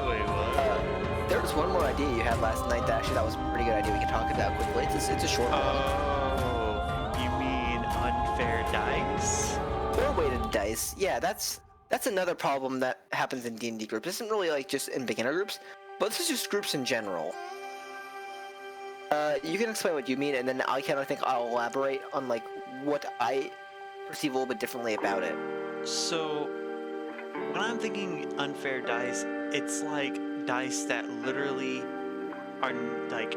[SPEAKER 1] Wait, what?
[SPEAKER 2] There was one more idea you had last night that actually that was a pretty good idea we could talk about quickly. It's a short one.
[SPEAKER 1] Oh, you mean unfair dice?
[SPEAKER 2] Or weighted dice. Yeah, that's another problem that happens in D&D groups. This isn't really like just in beginner groups, but this is just groups in general. You can explain what you mean, and then I think I'll elaborate on like what I perceive a little bit differently about it.
[SPEAKER 1] So, when I'm thinking unfair dice, it's like dice that literally are like,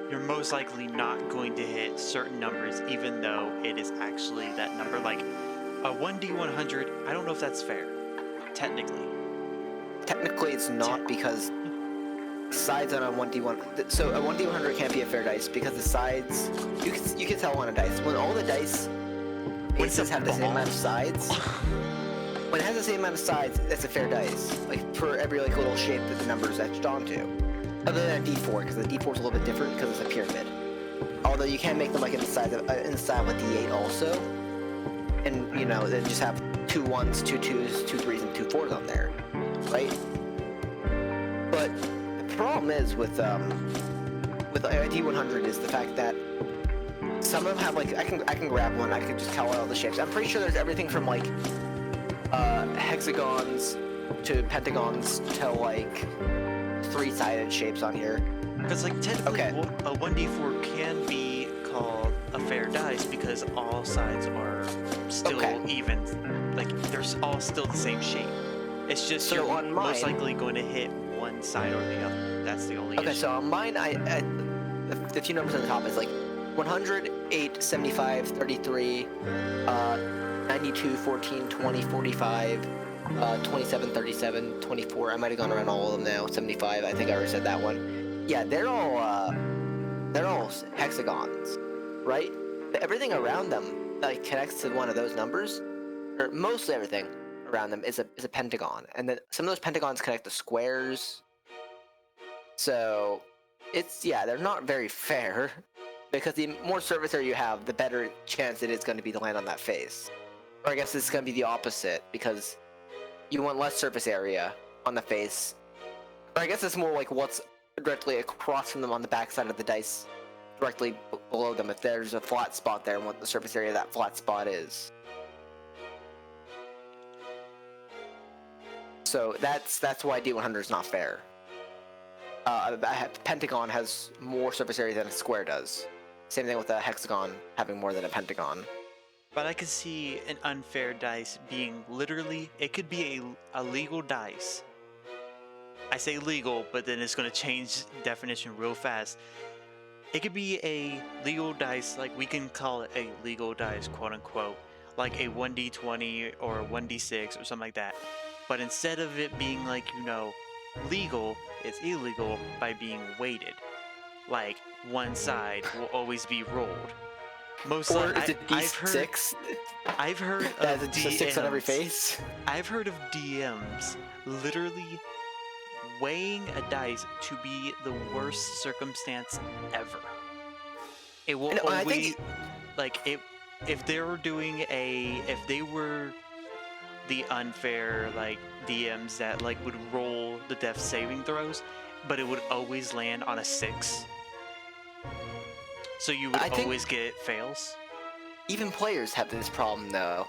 [SPEAKER 1] you're most likely not going to hit certain numbers, even though it is actually that number. Like a 1d100, I don't know if that's fair, technically.
[SPEAKER 2] Technically, it's not because sides on a 1d1. So a 1d100 can't be a fair dice because the sides you can tell on a dice when all the dice bases have the same amount of sides. When it has the same amount of sides, that's a fair dice. Like for every like little shape that the number is etched onto. Other than a d4, because the d4 is a little bit different because it's a pyramid. Although you can make them like in the style of a d8 also, and you know then just have 2 1s, 2 2s, 2 3s, and 2 4s on there, right? But the problem is with a D100 is the fact that some of them have like I can grab one, I can just tell all the shapes. I'm pretty sure there's everything from like hexagons to pentagons to like 3-sided shapes on here.
[SPEAKER 1] Because like technically a 1d4 can be called a fair dice because all sides are still even. Like they're all still the same shape. It's just
[SPEAKER 2] so
[SPEAKER 1] you're
[SPEAKER 2] on
[SPEAKER 1] most
[SPEAKER 2] mine,
[SPEAKER 1] likely going to hit one side or the other. That's the only issue.
[SPEAKER 2] Okay, so on mine, the few numbers on the top is like 100, 8, 75, 33, 92, 14, 20, 45, 27, 37, 24. I might have gone around all of them now. 75. I think I already said that one. Yeah, they're all hexagons, right? But everything around them like connects to one of those numbers. or mostly everything around them is a pentagon, and then some of those pentagons connect to squares. So they're not very fair, because the more surface area you have, the better chance it is going to be to land on that face. Or I guess it's going to be the opposite, because you want less surface area on the face. Or I guess it's more like what's directly across from them on the backside of the dice, directly below them, if there's a flat spot there, and what the surface area of that flat spot is. So that's why D100 is not fair. A pentagon has more surface area than a square does. Same thing with a hexagon having more than a pentagon.
[SPEAKER 1] But I could see an unfair dice being literally, it could be a legal dice. I say legal, but then it's going to change definition real fast. It could be a legal dice, like we can call it a legal dice, quote unquote, like a 1d20 or a 1d6 or something like that. But instead of it being like, legal, it's illegal by being weighted. Like, one side will always be rolled. Most
[SPEAKER 2] or is it D6?
[SPEAKER 1] I've heard
[SPEAKER 2] of
[SPEAKER 1] DMs.
[SPEAKER 2] 6 on every face?
[SPEAKER 1] I've heard of DMs literally weighing a dice to be the worst circumstance ever. It will always, if they were if they were the unfair, DMs that, would roll the death saving throws, but it would always land on a 6. So you would always get fails?
[SPEAKER 2] Even players have this problem, though.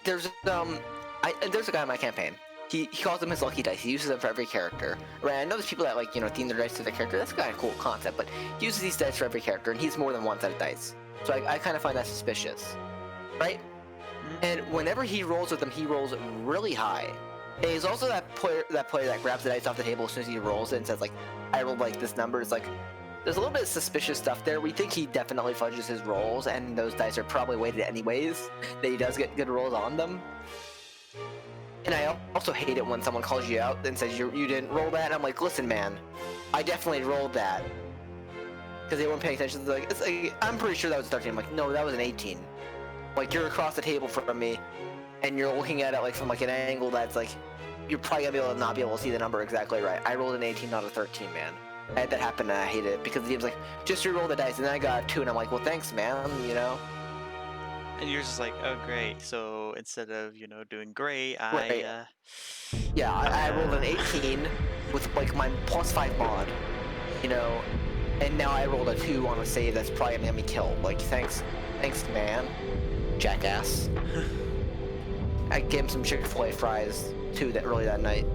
[SPEAKER 2] There's a guy in my campaign. He calls them his lucky dice. He uses them for every character. Right? I know there's people that theme their dice to their character. That's kind of a cool concept, but he uses these dice for every character, and he's more than one set of dice. So I kind of find that suspicious, right? And whenever he rolls with them, he rolls really high. And he's also that player that grabs the dice off the table as soon as he rolls it and says I rolled this number. It's there's a little bit of suspicious stuff there. We think he definitely fudges his rolls, and those dice are probably weighted anyways. That he does get good rolls on them. And I also hate it when someone calls you out and says you didn't roll that. And I'm like, listen, man, I definitely rolled that. Because they weren't paying attention. I'm pretty sure that was a 13. I'm like, no, that was an 18. You're across the table from me, and you're looking at it from an angle that's you're probably gonna be able to not be able to see the number exactly right. I rolled an 18, not a 13, man. I had that happen, and I hate it because the game's just re-roll the dice, and then I got a 2, and I'm like, well, thanks, man,
[SPEAKER 1] And you're just oh, great. So instead of, doing great,
[SPEAKER 2] right. I rolled an 18 with my +5 mod, and now I rolled a 2 on a save that's probably gonna get me killed. Thanks, man, jackass. I gave him some Chick-fil-A fries too early that night.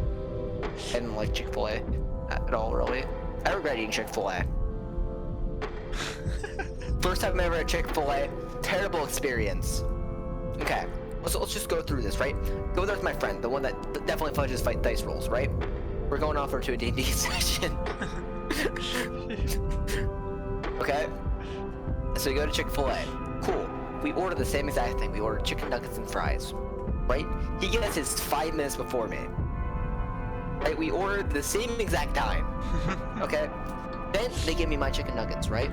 [SPEAKER 2] I didn't like Chick-fil-A at all, really. I regret eating Chick-fil-A. First time I ever had Chick-fil-A, terrible experience. Okay, let's just go through this, right? Go there with my friend, the one that definitely fudges fight dice rolls, right? We're going off into a D&D session. Okay? So you go to Chick-fil-A. Cool. We order the same exact thing. We order chicken nuggets and fries. Right? He gets his 5 minutes before me. Right? We ordered the same exact time. Okay? Then they give me my chicken nuggets, right?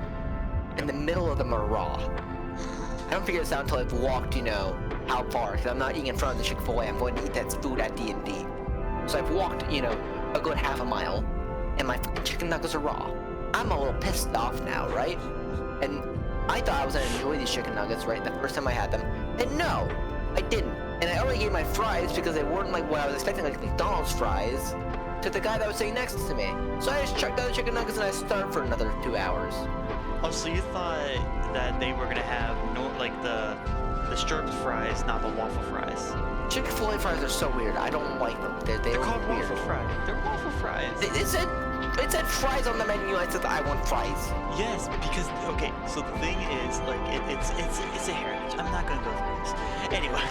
[SPEAKER 2] In the middle of them are raw. I don't figure this out until I've walked, how far. Because I'm not eating in front of the Chick-fil-A. I'm going to eat that food at D&D. So I've walked, a good half a mile. And my fucking chicken nuggets are raw. I'm a little pissed off now, right? And I thought I was going to enjoy these chicken nuggets, right? The first time I had them. And no, I didn't. And I already gave my fries because they weren't what I was expecting, McDonald's fries, to the guy that was sitting next to me. So I just checked out the chicken nuggets and I starved for another 2 hours.
[SPEAKER 1] Oh, so you thought that they were going to have the stirred fries, not the waffle fries?
[SPEAKER 2] Chick-fil-A fries are so weird. I don't like them. They're
[SPEAKER 1] called
[SPEAKER 2] weird.
[SPEAKER 1] Waffle fries. They're waffle fries.
[SPEAKER 2] It said fries on the menu. I said I want fries.
[SPEAKER 1] Yes, because so the thing is it's a heritage. I'm not gonna go through this anyway.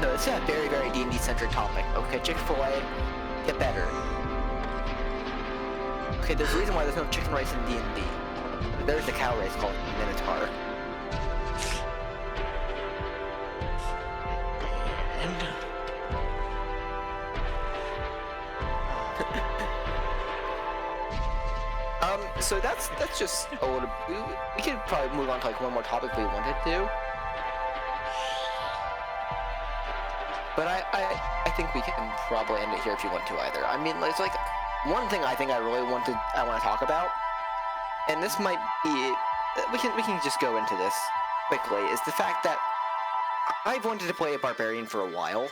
[SPEAKER 2] No, it's a very, very D&D centric topic. Okay, Chick-fil-A, get better. Okay, there's a reason why there's no chicken rice in D&D. There's a cow race called Minotaur. So that's just a little. We could probably move on to one more topic we wanted to. But I think we can probably end it here if you want to either. I mean, it's like one thing I think I want to talk about, and this might be we can just go into this quickly, is the fact that I've wanted to play a barbarian for a while,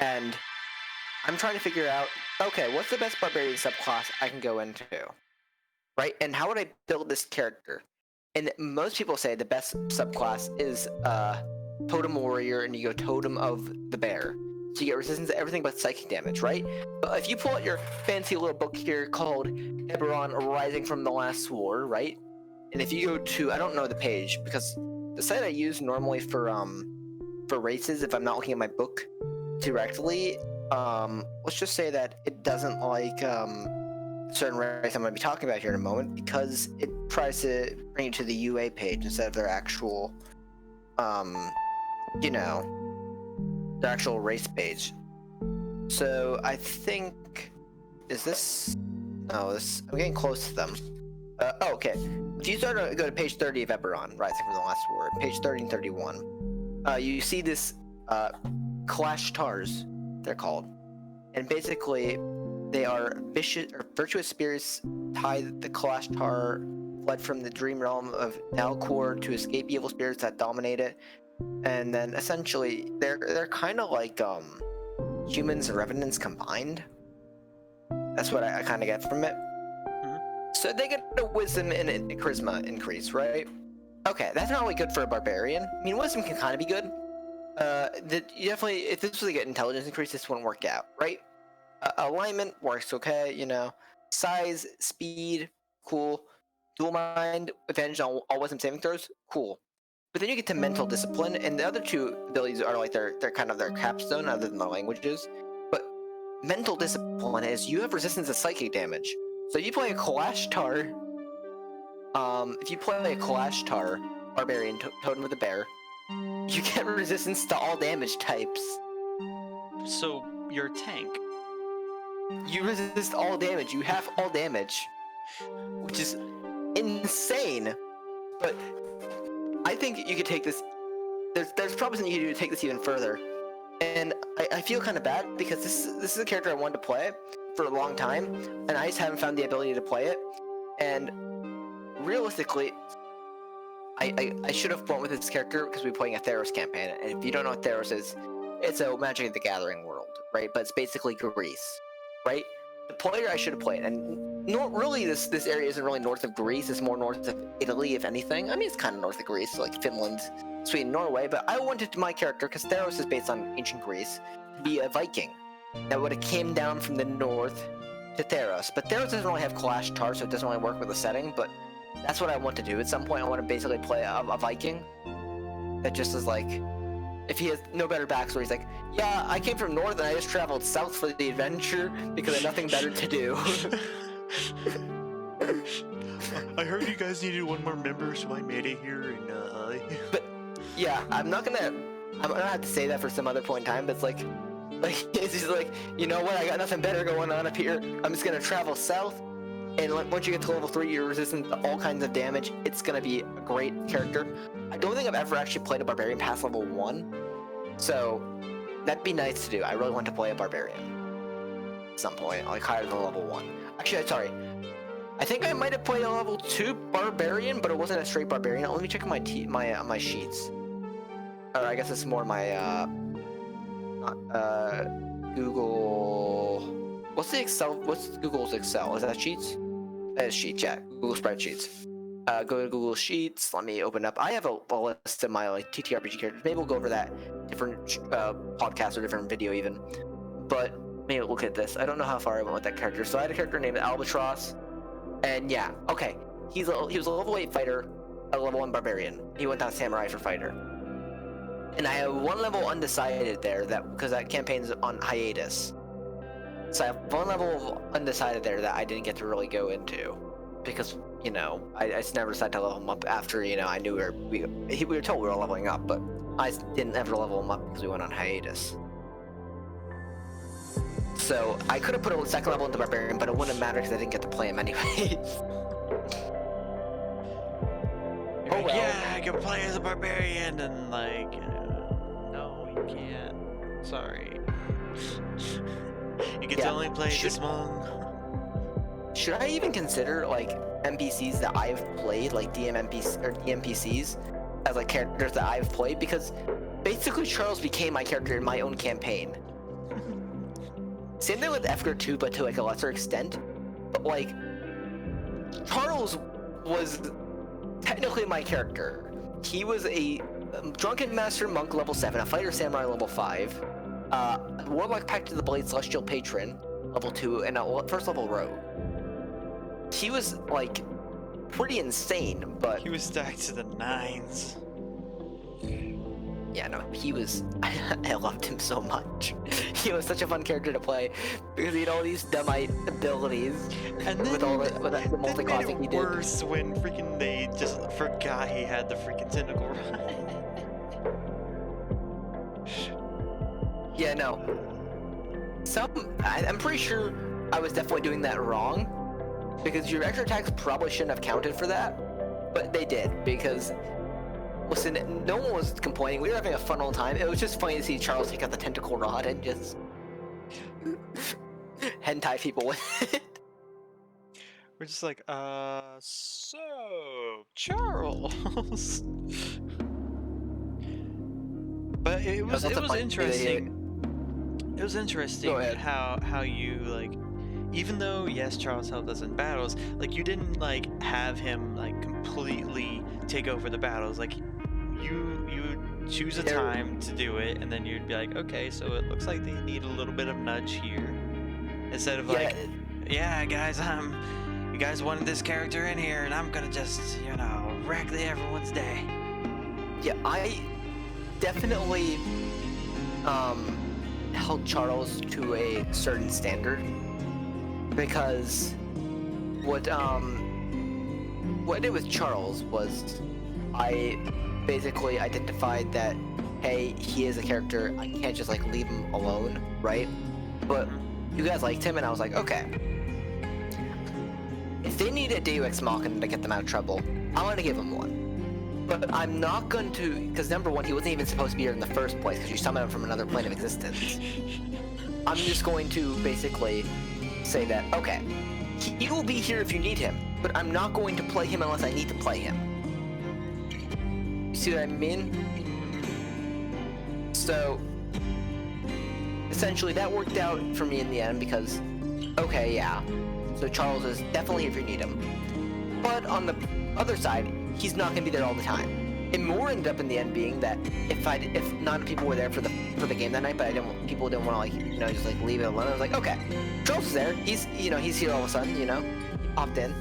[SPEAKER 2] and I'm trying to figure out, okay, what's the best barbarian subclass I can go into, right? And how would I build this character? And most people say the best subclass is Totem Warrior, and you go Totem of the Bear. So you get resistance to everything but psychic damage, right? But if you pull out your fancy little book here called Eberron Rising from the Last War, right? And if you go to, I don't know the page, because the site I use normally for races, if I'm not looking at my book directly, let's just say that it doesn't like certain race I'm going to be talking about here in a moment, because it tries to bring you to the UA page instead of their actual, you know, their actual race page. So I think, is this? No, this. I'm getting close to them. Okay. If you start to go to page 30 of Eberron, Rising from the Last War, page 30 and 31, you see this Clash Tars, they're called, and basically they are vicious or virtuous spirits tied the Clash Tar fled from the dream realm of Dalcor to escape evil spirits that dominate it, and then essentially they're kind of like humans and revenants combined. That's what I kind of get from it. So they get a wisdom and a charisma increase, right? Okay, that's not really good for a barbarian. I mean, wisdom can kind of be good. You definitely, if this was to get intelligence increase, this wouldn't work out, right? Alignment works okay, you know. Size, speed, cool. Dual mind, advantage on all wisdom saving throws, cool. But then you get to mental discipline, and the other two abilities are like they're kind of their capstone, other than the languages. But mental discipline is you have resistance to psychic damage. So you play a Clash Tar. If you play a Clash Tar barbarian totem with a bear, you get resistance to all damage types.
[SPEAKER 1] So you're a tank.
[SPEAKER 2] You resist all damage. You have all damage, which is insane. But I think you could take this. There's probably something you can do to take this even further. And I feel kind of bad because this is a character I wanted to play for a long time, and I just haven't found the ability to play it. And realistically, I should have went with this character because we're playing a Theros campaign. And if you don't know what Theros is, it's a Magic the Gathering world, right? But it's basically Greece, right? The player I should have played, and really this area isn't really north of Greece. It's more north of Italy, if anything. I mean, it's kind of north of Greece, like Finland, Sweden, Norway. But I wanted my character, because Theros is based on ancient Greece, to be a Viking that would have came down from the north to Theros. But Theros doesn't really have Clash Tar, so it doesn't really work with the setting. But that's what I want to do. At some point, I want to basically play a Viking that just is like, if he has no better backstory, he's like, yeah, I came from north and I just traveled south for the adventure because I had nothing better to do.
[SPEAKER 1] I heard you guys needed one more member, so I made it here. And
[SPEAKER 2] But yeah, I'm not gonna have to say that for some other point in time. But it's like it's just like, you know what? I got nothing better going on up here. I'm just gonna travel south, and once you get to level 3, you're resistant to all kinds of damage. It's gonna be a great character. I don't think I've ever actually played a barbarian past level 1, so that'd be nice to do. I really want to play a barbarian at some point, like higher than level 1. Actually, sorry. I think I might have played a level 2 barbarian, but it wasn't a straight barbarian. Let me check my my sheets. Or I guess it's more my Google. What's the Excel? What's Google's Excel? Is that Sheets? That is Sheets. Yeah, Google Spreadsheets. Go to Google Sheets. Let me open up. I have a list of my like TTRPG characters. Maybe we'll go over that different podcast or different video even. But maybe look at this. I don't know how far I went with that character. So I had a character named Albatross. And yeah, okay. He was a level 8 fighter, a level 1 barbarian. He went down samurai for fighter. And I have 1 level undecided there because that campaign's on hiatus. So I have 1 level undecided there that I didn't get to really go into because, you know, I just never decided to level him up after, you know, I knew we were told we were leveling up, but I didn't ever level him up because we went on hiatus. So I could have put a 2nd level into barbarian, but it wouldn't matter because I didn't get to play him anyway.
[SPEAKER 1] Oh, well. Yeah, I can play as a barbarian, and like, no, you can't. sorry. You get to
[SPEAKER 2] Yeah,
[SPEAKER 1] only play this long.
[SPEAKER 2] Should I even consider like NPCs that I've played, like DMPCs, as like characters that I've played? Because basically Charles became my character in my own campaign. Same thing with Efgar too, but to like a lesser extent. But like, Charles was technically my character. He was a drunken master monk level 7, a fighter samurai level 5, warlock pact to the blade celestial patron level 2, and a first level rogue. He was like pretty insane, but
[SPEAKER 1] He was stacked to the 9s.
[SPEAKER 2] yeah, no, he was. I loved him so much. He was such a fun character to play because he had all these dumbite abilities,
[SPEAKER 1] And then
[SPEAKER 2] with the multi-classing he did.
[SPEAKER 1] worse when freaking they just forgot he had the freaking tentacle rod.
[SPEAKER 2] Yeah, no. I'm pretty sure I was definitely doing that wrong, because your extra attacks probably shouldn't have counted for that, but they did, because, listen, no one was complaining. We were having a fun old time. It was just funny to see Charles take out the tentacle rod and just hentai people with it.
[SPEAKER 1] We're just like, so Charles. But it was interesting. It was interesting how you like, even though yes, Charles helped us in battles, like you didn't like have him like completely take over the battles. Like you would choose a time to do it, and then you'd be like, okay, so it looks like they need a little bit of nudge here, instead of like, yeah, guys, you guys wanted this character in here, and I'm gonna just, you know, wreck everyone's day.
[SPEAKER 2] Yeah, I definitely held Charles to a certain standard, because what I did with Charles was I basically identified that, hey, he is a character, I can't just like leave him alone, right? But you guys liked him, and I was like, okay, if they need a Deus Ex Machina to get them out of trouble, I'm gonna give them one. But I'm not going to, because number one, he wasn't even supposed to be here in the first place, because you summoned him from another plane of existence. I'm just going to basically say that, okay, he will be here if you need him, but I'm not going to play him unless I need to play him. You see what I mean? So, essentially that worked out for me in the end, because, okay, yeah, so Charles is definitely here if you need him. But on the other side, he's not going to be there all the time. It more ended up in the end being that if none of people were there for the game that night, but people didn't want to, like, you know, just like leave it alone. I was like, okay, Charles is there. He's here all of a sudden, you know, he popped in.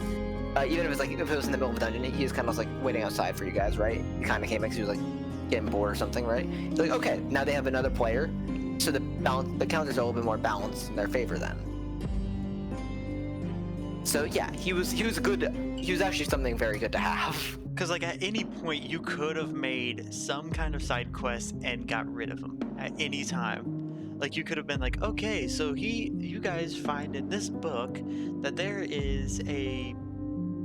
[SPEAKER 2] Even if it was in the middle of a dungeon, he was kind of like waiting outside for you guys, right? He kind of came back because he was like getting bored or something, right? He's like, okay, now they have another player, so the counters are a little bit more balanced in their favor then. So yeah, he was good. He was actually something very good to have.
[SPEAKER 1] Because like at any point you could have made some kind of side quest and got rid of him at any time. Like you could have been like, okay, so you guys find in this book that there is a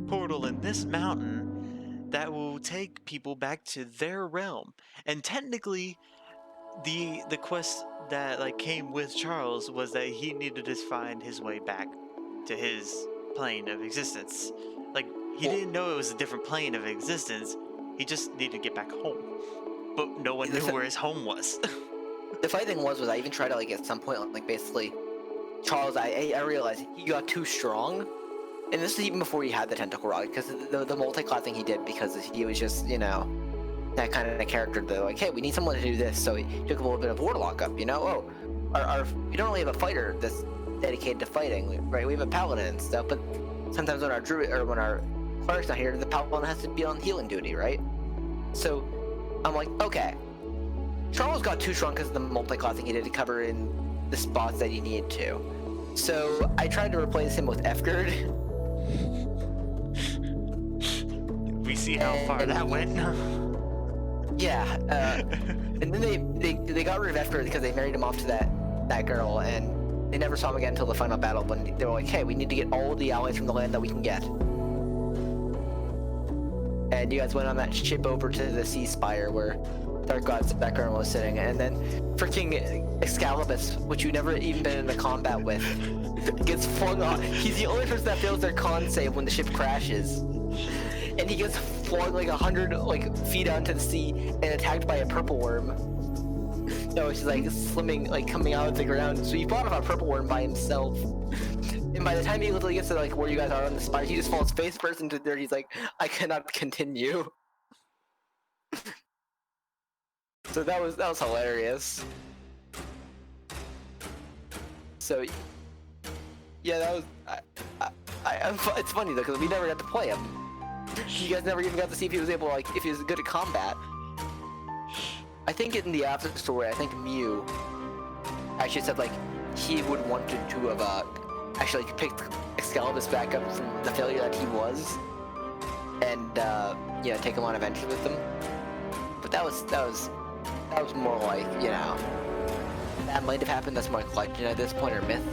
[SPEAKER 1] portal in this mountain that will take people back to their realm. And technically, the quest that like came with Charles was that he needed to find his way back to his plane of existence. Like he didn't know it was a different plane of existence. He just needed to get back home. But no one knew where his home was.
[SPEAKER 2] The funny thing was I even tried to, like, at some point, like, basically, Charles, I realized he got too strong. And this is even before he had the tentacle rod, because the multi-class thing he did, because he was just, you know, that kind of character that, like, hey, we need someone to do this, so he took a little bit of warlock up, you know? Oh, we don't really have a fighter that's dedicated to fighting, right? We have a paladin and stuff, but sometimes when our druid, or when our cleric's not here, the paladin has to be on healing duty, right? So, I'm like, okay. Charles got too strong because of the multi-class thing he did to cover in the spots that he needed to. So, I tried to replace him with Efgard.
[SPEAKER 1] We see how far that went.
[SPEAKER 2] Yeah, and then they got rid of Efgard because they married him off to that girl, and they never saw him again until the final battle when they were like, hey, we need to get all the allies from the land that we can get. And you guys went on that ship over to the Sea Spire where Dark God's background was sitting, and then freaking Excalibus, which you never even been in a combat with, gets flung off. He's the only person that fails their con save when the ship crashes, and he gets flung like 100 feet onto the sea and attacked by a purple worm. No, she's like swimming, like coming out of the ground. So he fought off a purple worm by himself. And by the time he literally gets to like where you guys are on the spire, he just falls face first into dirt. He's like, I cannot continue. So that was hilarious. So yeah, that was it's funny though because we never got to play him. You guys never even got to see if he was able to, if he was good at combat. I think in the after story, I think Mew actually said he would want to have actually picked Excalibus back up from the failure that he was, and take him on adventures with them. But that was more like, that might have happened. That's more like legend at this point, or myth.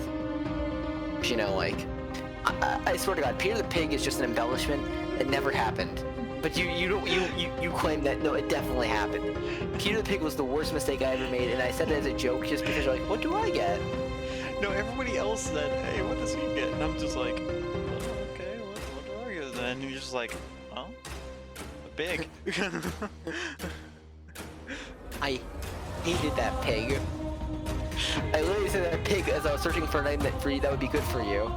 [SPEAKER 2] I swear to God, Peter the Pig is just an embellishment that never happened. But you claim that no, it definitely happened. Peter the Pig was the worst mistake I ever made, and I said it as a joke just because you're like, what do I get?
[SPEAKER 1] No, everybody else said, hey, what does he get? And I'm just like, oh, okay, what do I get then? And you're just like, oh, a pig.
[SPEAKER 2] I hated that pig. I literally said that pig as I was searching for an item that would be good for you.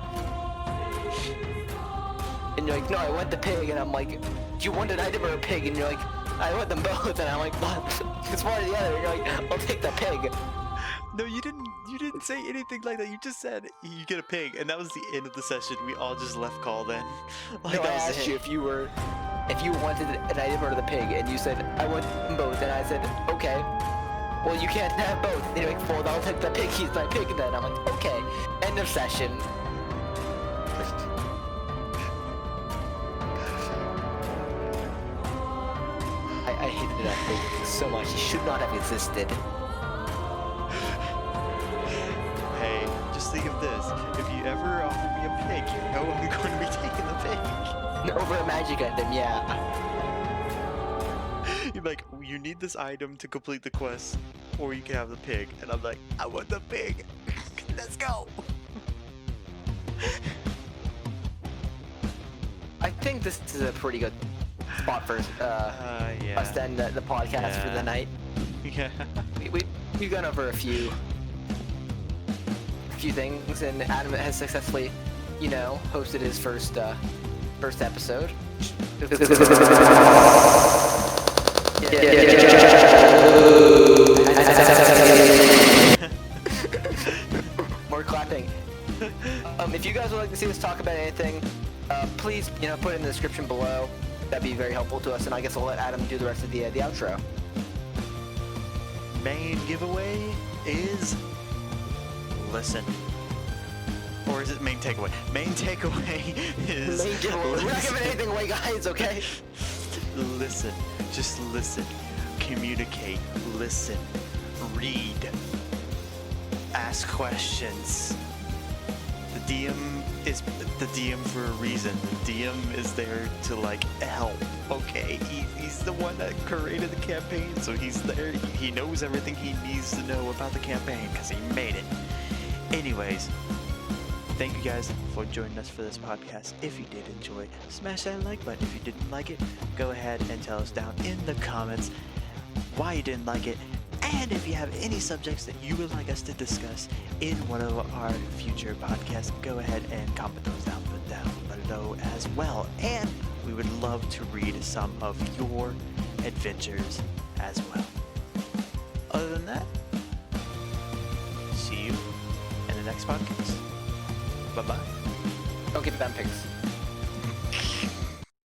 [SPEAKER 2] And you're like, no, I want the pig. And I'm like, do you want an item or a pig? And you're like, I want them both. And I'm like, but it's one or the other. And you're like, I'll take the pig.
[SPEAKER 1] No, you didn't say anything like that. You just said you get a pig, and that was the end of the session. We all just left call then.
[SPEAKER 2] No, I asked you if you wanted an item or the pig, and you said I want them both, and I said okay. Well, you can't have both. And you're like, well, I'll take the pig. He's my pig. Then I'm like, okay. End of session. I hated that pig so much. He should not have existed.
[SPEAKER 1] Hey, just think of this. If you ever offer me a pig, you know I'm going to be taking the pig.
[SPEAKER 2] Over a magic item, yeah.
[SPEAKER 1] You're like, you need this item to complete the quest, or you can have the pig. And I'm like, I want the pig. Let's go.
[SPEAKER 2] I think this is a pretty good spot for us to end the podcast for the night.
[SPEAKER 1] Yeah.
[SPEAKER 2] We've gone over a few things, and Adam has successfully, hosted his first episode. More clapping. If you guys would like to see us talk about anything, please, put it in the description below. That'd be very helpful to us, and I guess I'll let Adam do the rest of the outro.
[SPEAKER 1] Main giveaway is listen. Or is it main takeaway? Main takeaway is
[SPEAKER 2] main giveaway. We're not giving anything away, guys, okay?
[SPEAKER 1] Listen. Just listen. Communicate. Listen. Read. Ask questions. The DM is the DM for a reason. The DM is there to help. Okay, he's the one that created the campaign, so he's there. He knows everything he needs to know about the campaign because he made it. Anyways, thank you guys for joining us for this podcast. If you did enjoy, smash that like button. If you didn't like it, go ahead and tell us down in the comments why you didn't like it. And if you have any subjects that you would like us to discuss in one of our future podcasts, go ahead and comment those down below as well. And we would love to read some of your adventures as well. Other than that, see you in the next podcast. Bye-bye.
[SPEAKER 2] Don't get them pigs.